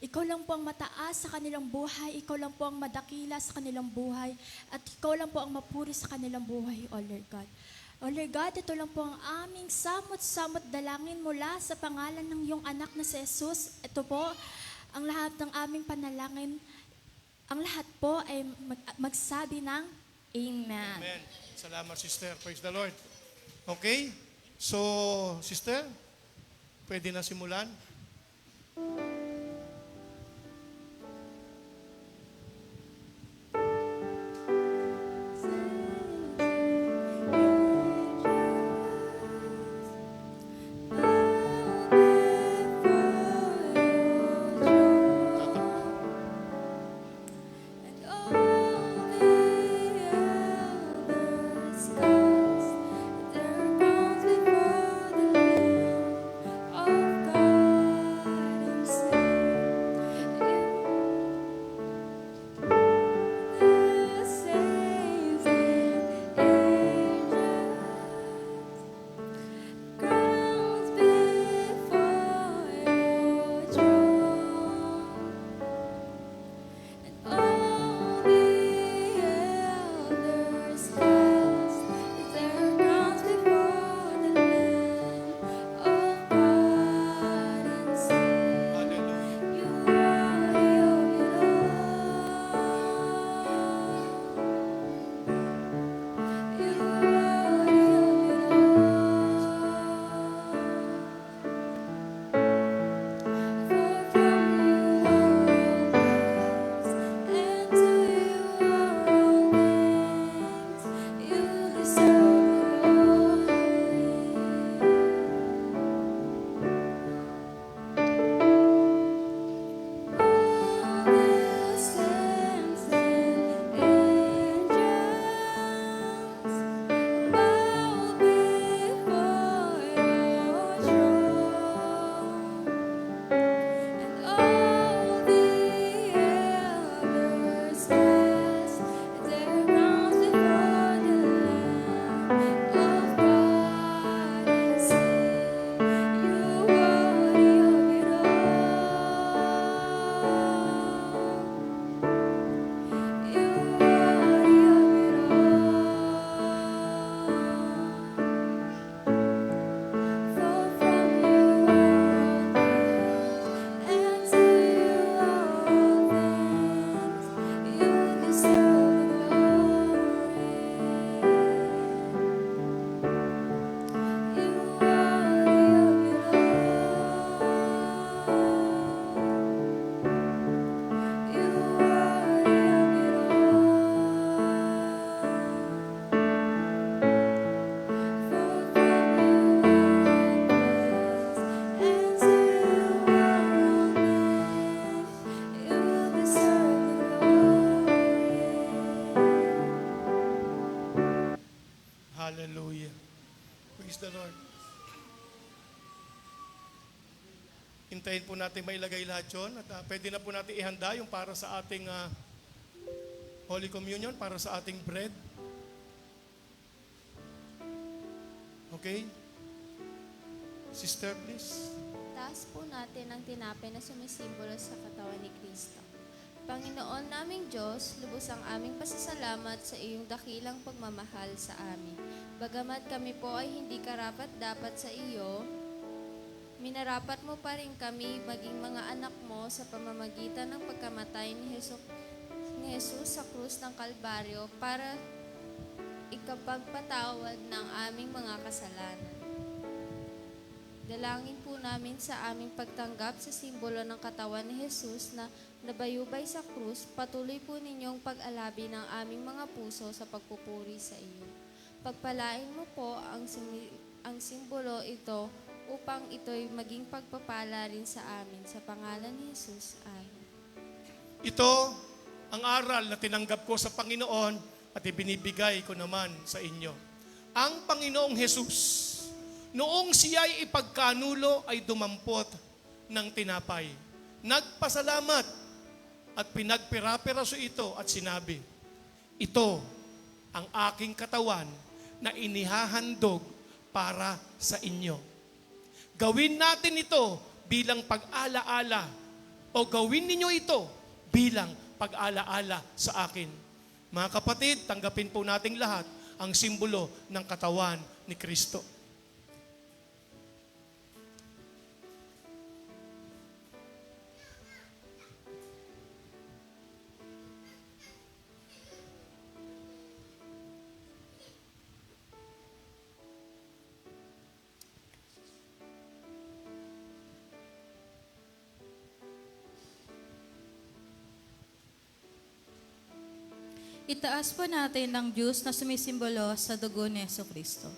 Ikaw lang po ang mataas sa kanilang buhay, ikaw lang po ang madakila sa kanilang buhay, at ikaw lang po ang mapuri sa kanilang buhay, O Lord God. O Lord God, ito lang po ang aming samot-samot dalangin mula sa pangalan ng iyong anak na si Jesus. Ito po, ang lahat ng aming panalangin, ang lahat po ay magsabi ng Amen. Amen. Salamat, sister. Praise the Lord. Okay? So, sister, pwede na simulan? Hallelujah. Praise the Lord. Hintayin po natin mailagay lahat yun. At pwede na po natin ihanda yung para sa ating Holy Communion, para sa ating bread. Okay? Sister, please. Taas po natin ang tinapay na sumisimbolo sa katawan ni Kristo. Panginoon naming Diyos, lubos ang aming pasasalamat sa iyong dakilang pagmamahal sa amin. Bagamat kami po ay hindi karapat-dapat sa iyo, minarapat mo pa rin kami maging mga anak mo sa pamamagitan ng pagkamatay ni Jesus sa krus ng Kalbaryo para ikapagpatawad ng aming mga kasalanan. Dalangin po namin sa aming pagtanggap sa simbolo ng katawan ni Jesus na nabayubay sa krus, patuloy po ninyong pag-alabi ng aming mga puso sa pagpupuri sa iyo. Pagpalain mo po ang simbolo ito upang ito'y maging pagpapala rin sa amin. Sa pangalan ni Jesus, amen. Ito ang aral na tinanggap ko sa Panginoon at ibinibigay ko naman sa inyo. Ang Panginoong Jesus, noong siya'y ipagkanulo ay dumampot ng tinapay. Nagpasalamat at pinagpira-piraso ito at sinabi, ito ang aking katawan na inihahandog para sa inyo. Gawin natin ito bilang pag-alaala o gawin ninyo ito bilang pag-alaala sa akin. Mga kapatid, tanggapin po nating lahat ang simbolo ng katawan ni Kristo. Itaas po natin ang Diyos na sumisimbolo sa dugo ni Jesucristo.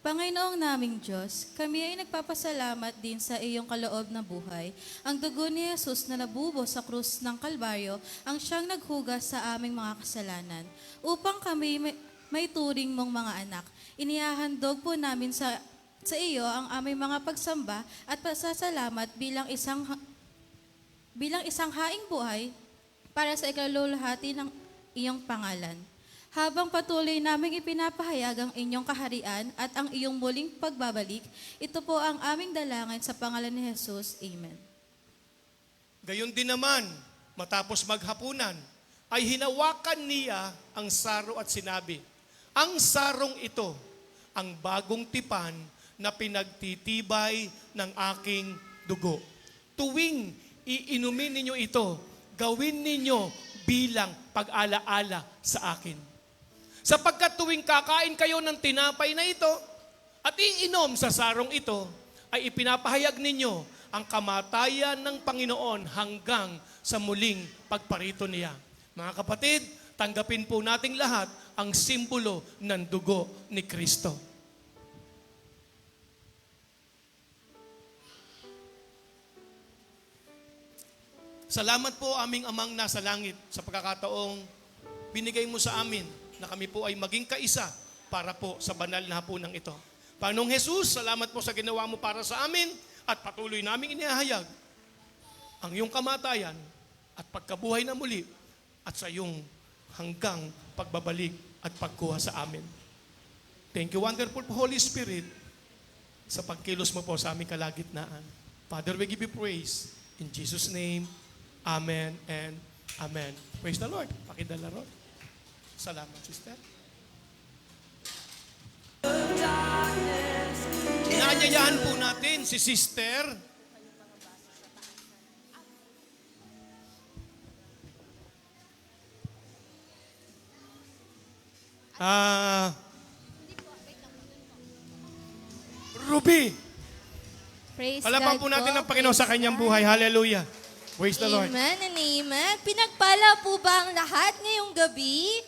Panginoong naming Diyos, kami ay nagpapasalamat din sa iyong kaloob na buhay. Ang dugo ni Jesus na nabubo sa krus ng Kalbaryo ang siyang naghugas sa aming mga kasalanan. Upang kami may turing mong mga anak, inihahandog po namin sa iyo ang aming mga pagsamba at pasasalamat bilang isang haing buhay para sa ikaluluhati ng iyong pangalan. Habang patuloy naming ipinapahayag ang inyong kaharian at ang iyong muling pagbabalik, ito po ang aming dalangin sa pangalan ni Jesus. Amen. Gayon din naman, matapos maghapunan, ay hinawakan niya ang saro at sinabi, ang sarong ito, ang bagong tipan na pinagtitibay ng aking dugo. Tuwing iinumin ninyo ito, gawin ninyo bilang pag-alaala sa akin. Sapagkat tuwing kakain kayo ng tinapay na ito at iinom sa sarong ito, ay ipinapahayag ninyo ang kamatayan ng Panginoon hanggang sa muling pagparito niya. Mga kapatid, tanggapin po nating lahat ang simbolo ng dugo ni Kristo. Salamat po aming Amang nasa langit sa pagkakataong binigay mo sa amin na kami po ay maging kaisa para po sa banal na hapunang ito. Panginoong Jesus, salamat po sa ginawa mo para sa amin at patuloy naming inihahayag ang iyong kamatayan at pagkabuhay na muli at sa iyong hanggang pagbabalik at pagkuha sa amin. Thank you, wonderful Holy Spirit, sa pagkilos mo po sa aming kalagitnaan. Father, we give you praise. In Jesus' name, Amen and Amen. Praise the Lord. Pakidala ron. Salamat, sister. Inaanyayahan po natin si sister. Ruby. Praise Palapan God po natin po. ang Panginoon sa kanyang buhay. Hallelujah. Praise the Lord. Amen and amen. Pinagpala po ba ang lahat ngayong gabi?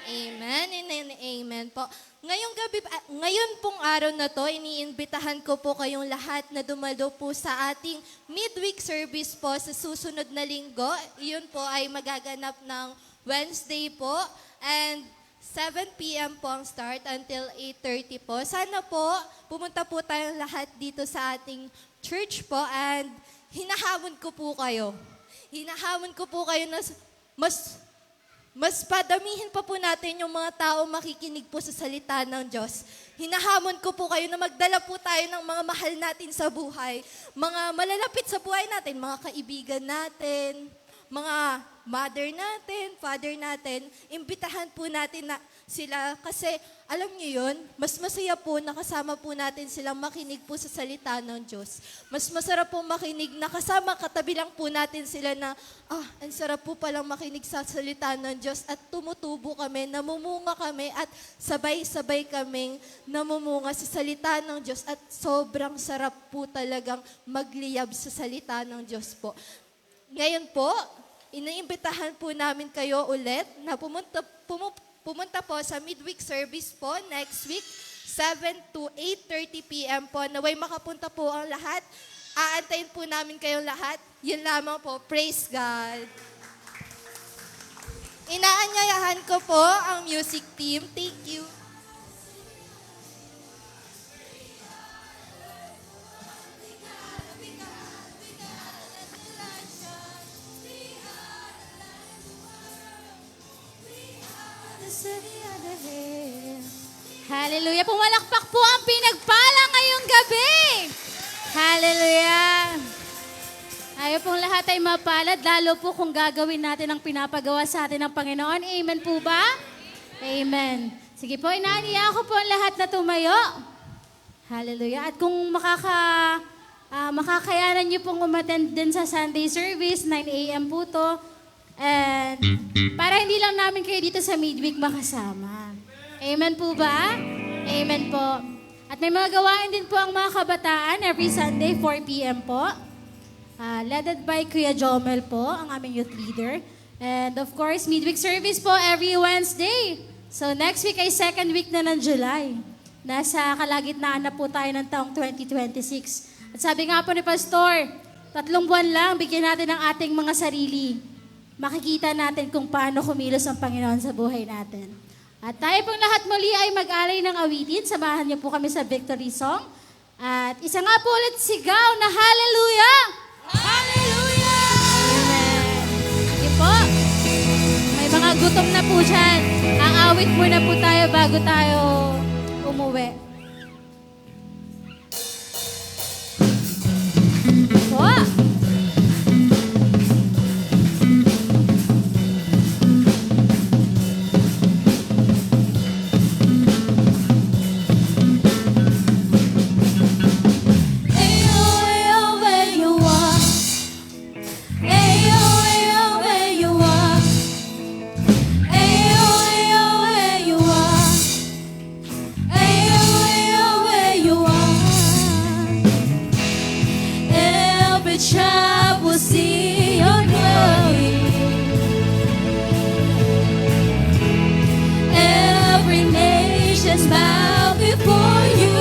Amen and amen po. Ngayon pong araw na to, iniimbitahan ko po kayong lahat na dumalo po sa ating midweek service po sa susunod na linggo. Iyon po ay magaganap ng Wednesday po. And 7 p.m. po ang start until 8:30 po. Sana po, pumunta po tayong lahat dito sa ating church po and hinahamon ko po kayo. Hinahamon ko po kayo na mas padamihin pa po natin yung mga tao makikinig po sa salita ng Diyos. Hinahamon ko po kayo na magdala po tayo ng mga mahal natin sa buhay. Mga malalapit sa buhay natin, mga kaibigan natin, mga mother natin, father natin, imbitahan po natin na sila kasi alam niyo yun, mas masaya po nakasama po natin silang makinig po sa salita ng Diyos. Mas masarap po makinig na kasama katabi lang po natin sila na ang sarap po palang makinig sa salita ng Diyos at tumutubo kami, namumunga kami at sabay-sabay kaming namumunga sa salita ng Diyos at sobrang sarap po talagang magliyab sa salita ng Diyos po. Ngayon po, iniimbitahan po namin kayo ulit na pumunta po sa midweek service po next week, 7 to 8:30 p.m. po. Naway makapunta po ang lahat. Aantayin po namin kayong lahat. Yun lamang po. Praise God. Inaanyayahan ko po ang music team. Thank you. Hallelujah. Pumalakpak po ang pinagpala ngayong gabi. Hallelujah. Tayo pong lahat ay mapalad, lalo po kung gagawin natin ang pinapagawa sa atin ng Panginoon. Amen po ba? Amen. Sige po, inaaniya ko po ang lahat na tumayo. Hallelujah. At kung makakayanan niyo pong umattend din sa Sunday service, 9 a.m. po to. And para hindi lang namin kayo dito sa midweek makasama. Amen po ba? Amen po. At may mga gawain din po ang mga kabataan every Sunday, 4 p.m. po. Led by Kuya Jomel po, ang aming youth leader. And of course, midweek service po every Wednesday. So next week ay second week na ng July. Nasa kalagitnaan na po tayo ng taong 2026. At sabi nga po ni Pastor, 3 buwan lang, bigyan natin ng ating mga sarili. Makikita natin kung paano kumilos ang Panginoon sa buhay natin. At tayo pong lahat muli ay mag-alay ng awitin. Samahan niyo po kami sa victory song. At isa nga po ulit sigaw na hallelujah! Hallelujah! Amen. Sige po. May mga gutom na po dyan. Aawit muna po tayo bago tayo umuwi. Po. Child will see your glory. Every nation's bow before you.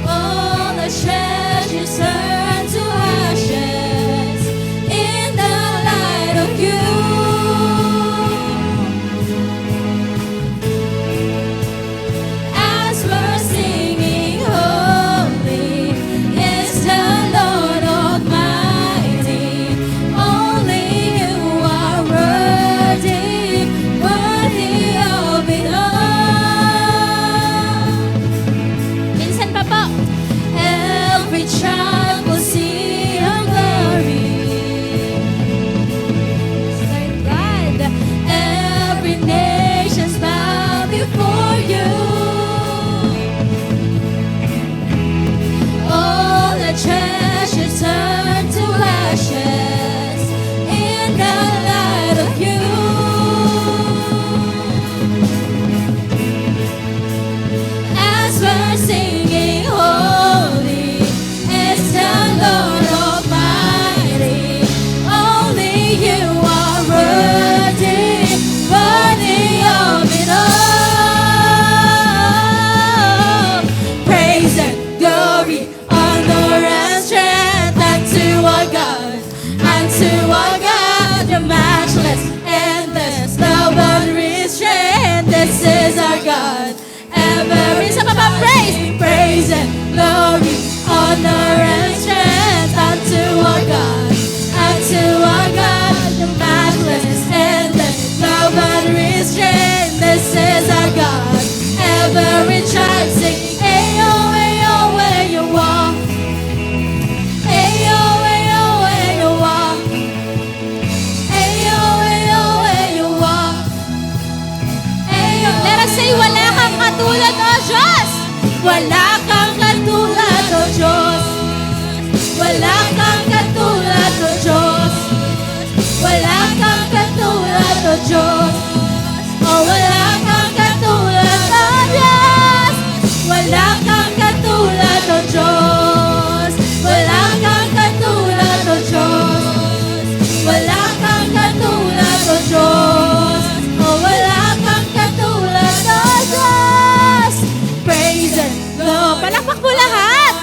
All the treasures turn to ashes in the light of you. As we're singing, holy is the Lord Almighty. Only you are worthy, worthy of it all. Minsan pa po. Every child will see your glory. Lord God, every nation's bow before you. All the treasures turn to ashes in the light of you. As we're singing, holy is the Lord Almighty. Only you are worthy, worthy of it all. Praise and glory, honor and strength unto our God, the matchless, endless, love unrestrained. This is our God. Every sa baba, praise and glory, honor and strength unto our God, the matchless, endless, love unrestrained. This is our God. Every child sing, ayo, ayo, where you are. Ayo, ayo, where you are. Ayo, ayo, where you are. Ayo. Let us say, wala kang katulad, O Diyos. Wala kang katulad, O Diyos. Wala kang katulad, O Diyos. Wala kang katulad, O Diyos. Oh, wala kang katulad, O Diyos. Wala kang katulad, O Diyos. Wala kang katulad, O Diyos. Wala kang katulad, O Diyos. Oh, wala kang katulad, O Diyos. Praise and glory. Palakpak po lahat.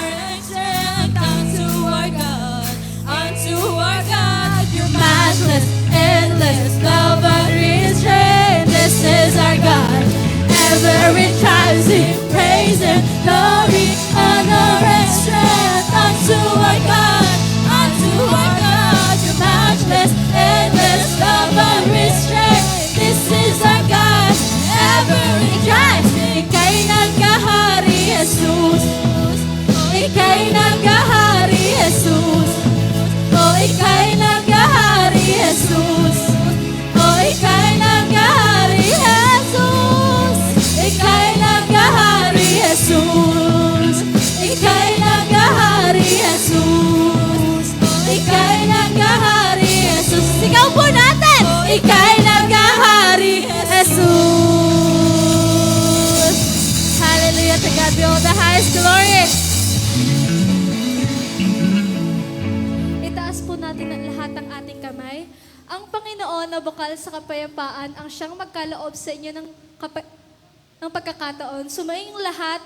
Unto our God, your matchless, endless, love unrestrained. This is our God. Every child sing praise and glory, honor and strength unto our God, your matchless, endless, love unrestrained. This is our God. Glory! Itaas po natin ang lahat ng ating kamay. Ang Panginoon na bukal sa kapayapaan ang siyang magkaloob sa inyo ng pagkakataon. Sumaing lahat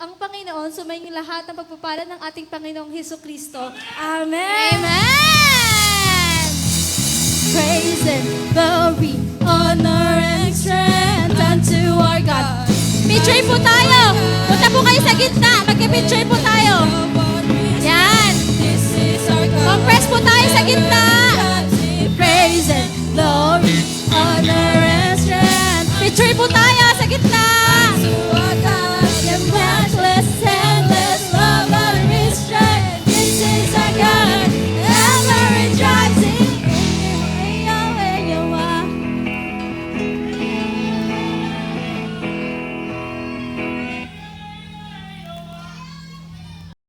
ang Panginoon, sumaing lahat ng pagpapala ng ating Panginoong Hesus Kristo. Amen! Amen! Praise and glory, honor and strength unto our God. Picture po tayo! Punta po kayo sa gitna. Magka-picture po tayo. Yan! This is our God. Compress po tayo sa gitna. Praise and glory, honor and strength. Picture po tayo.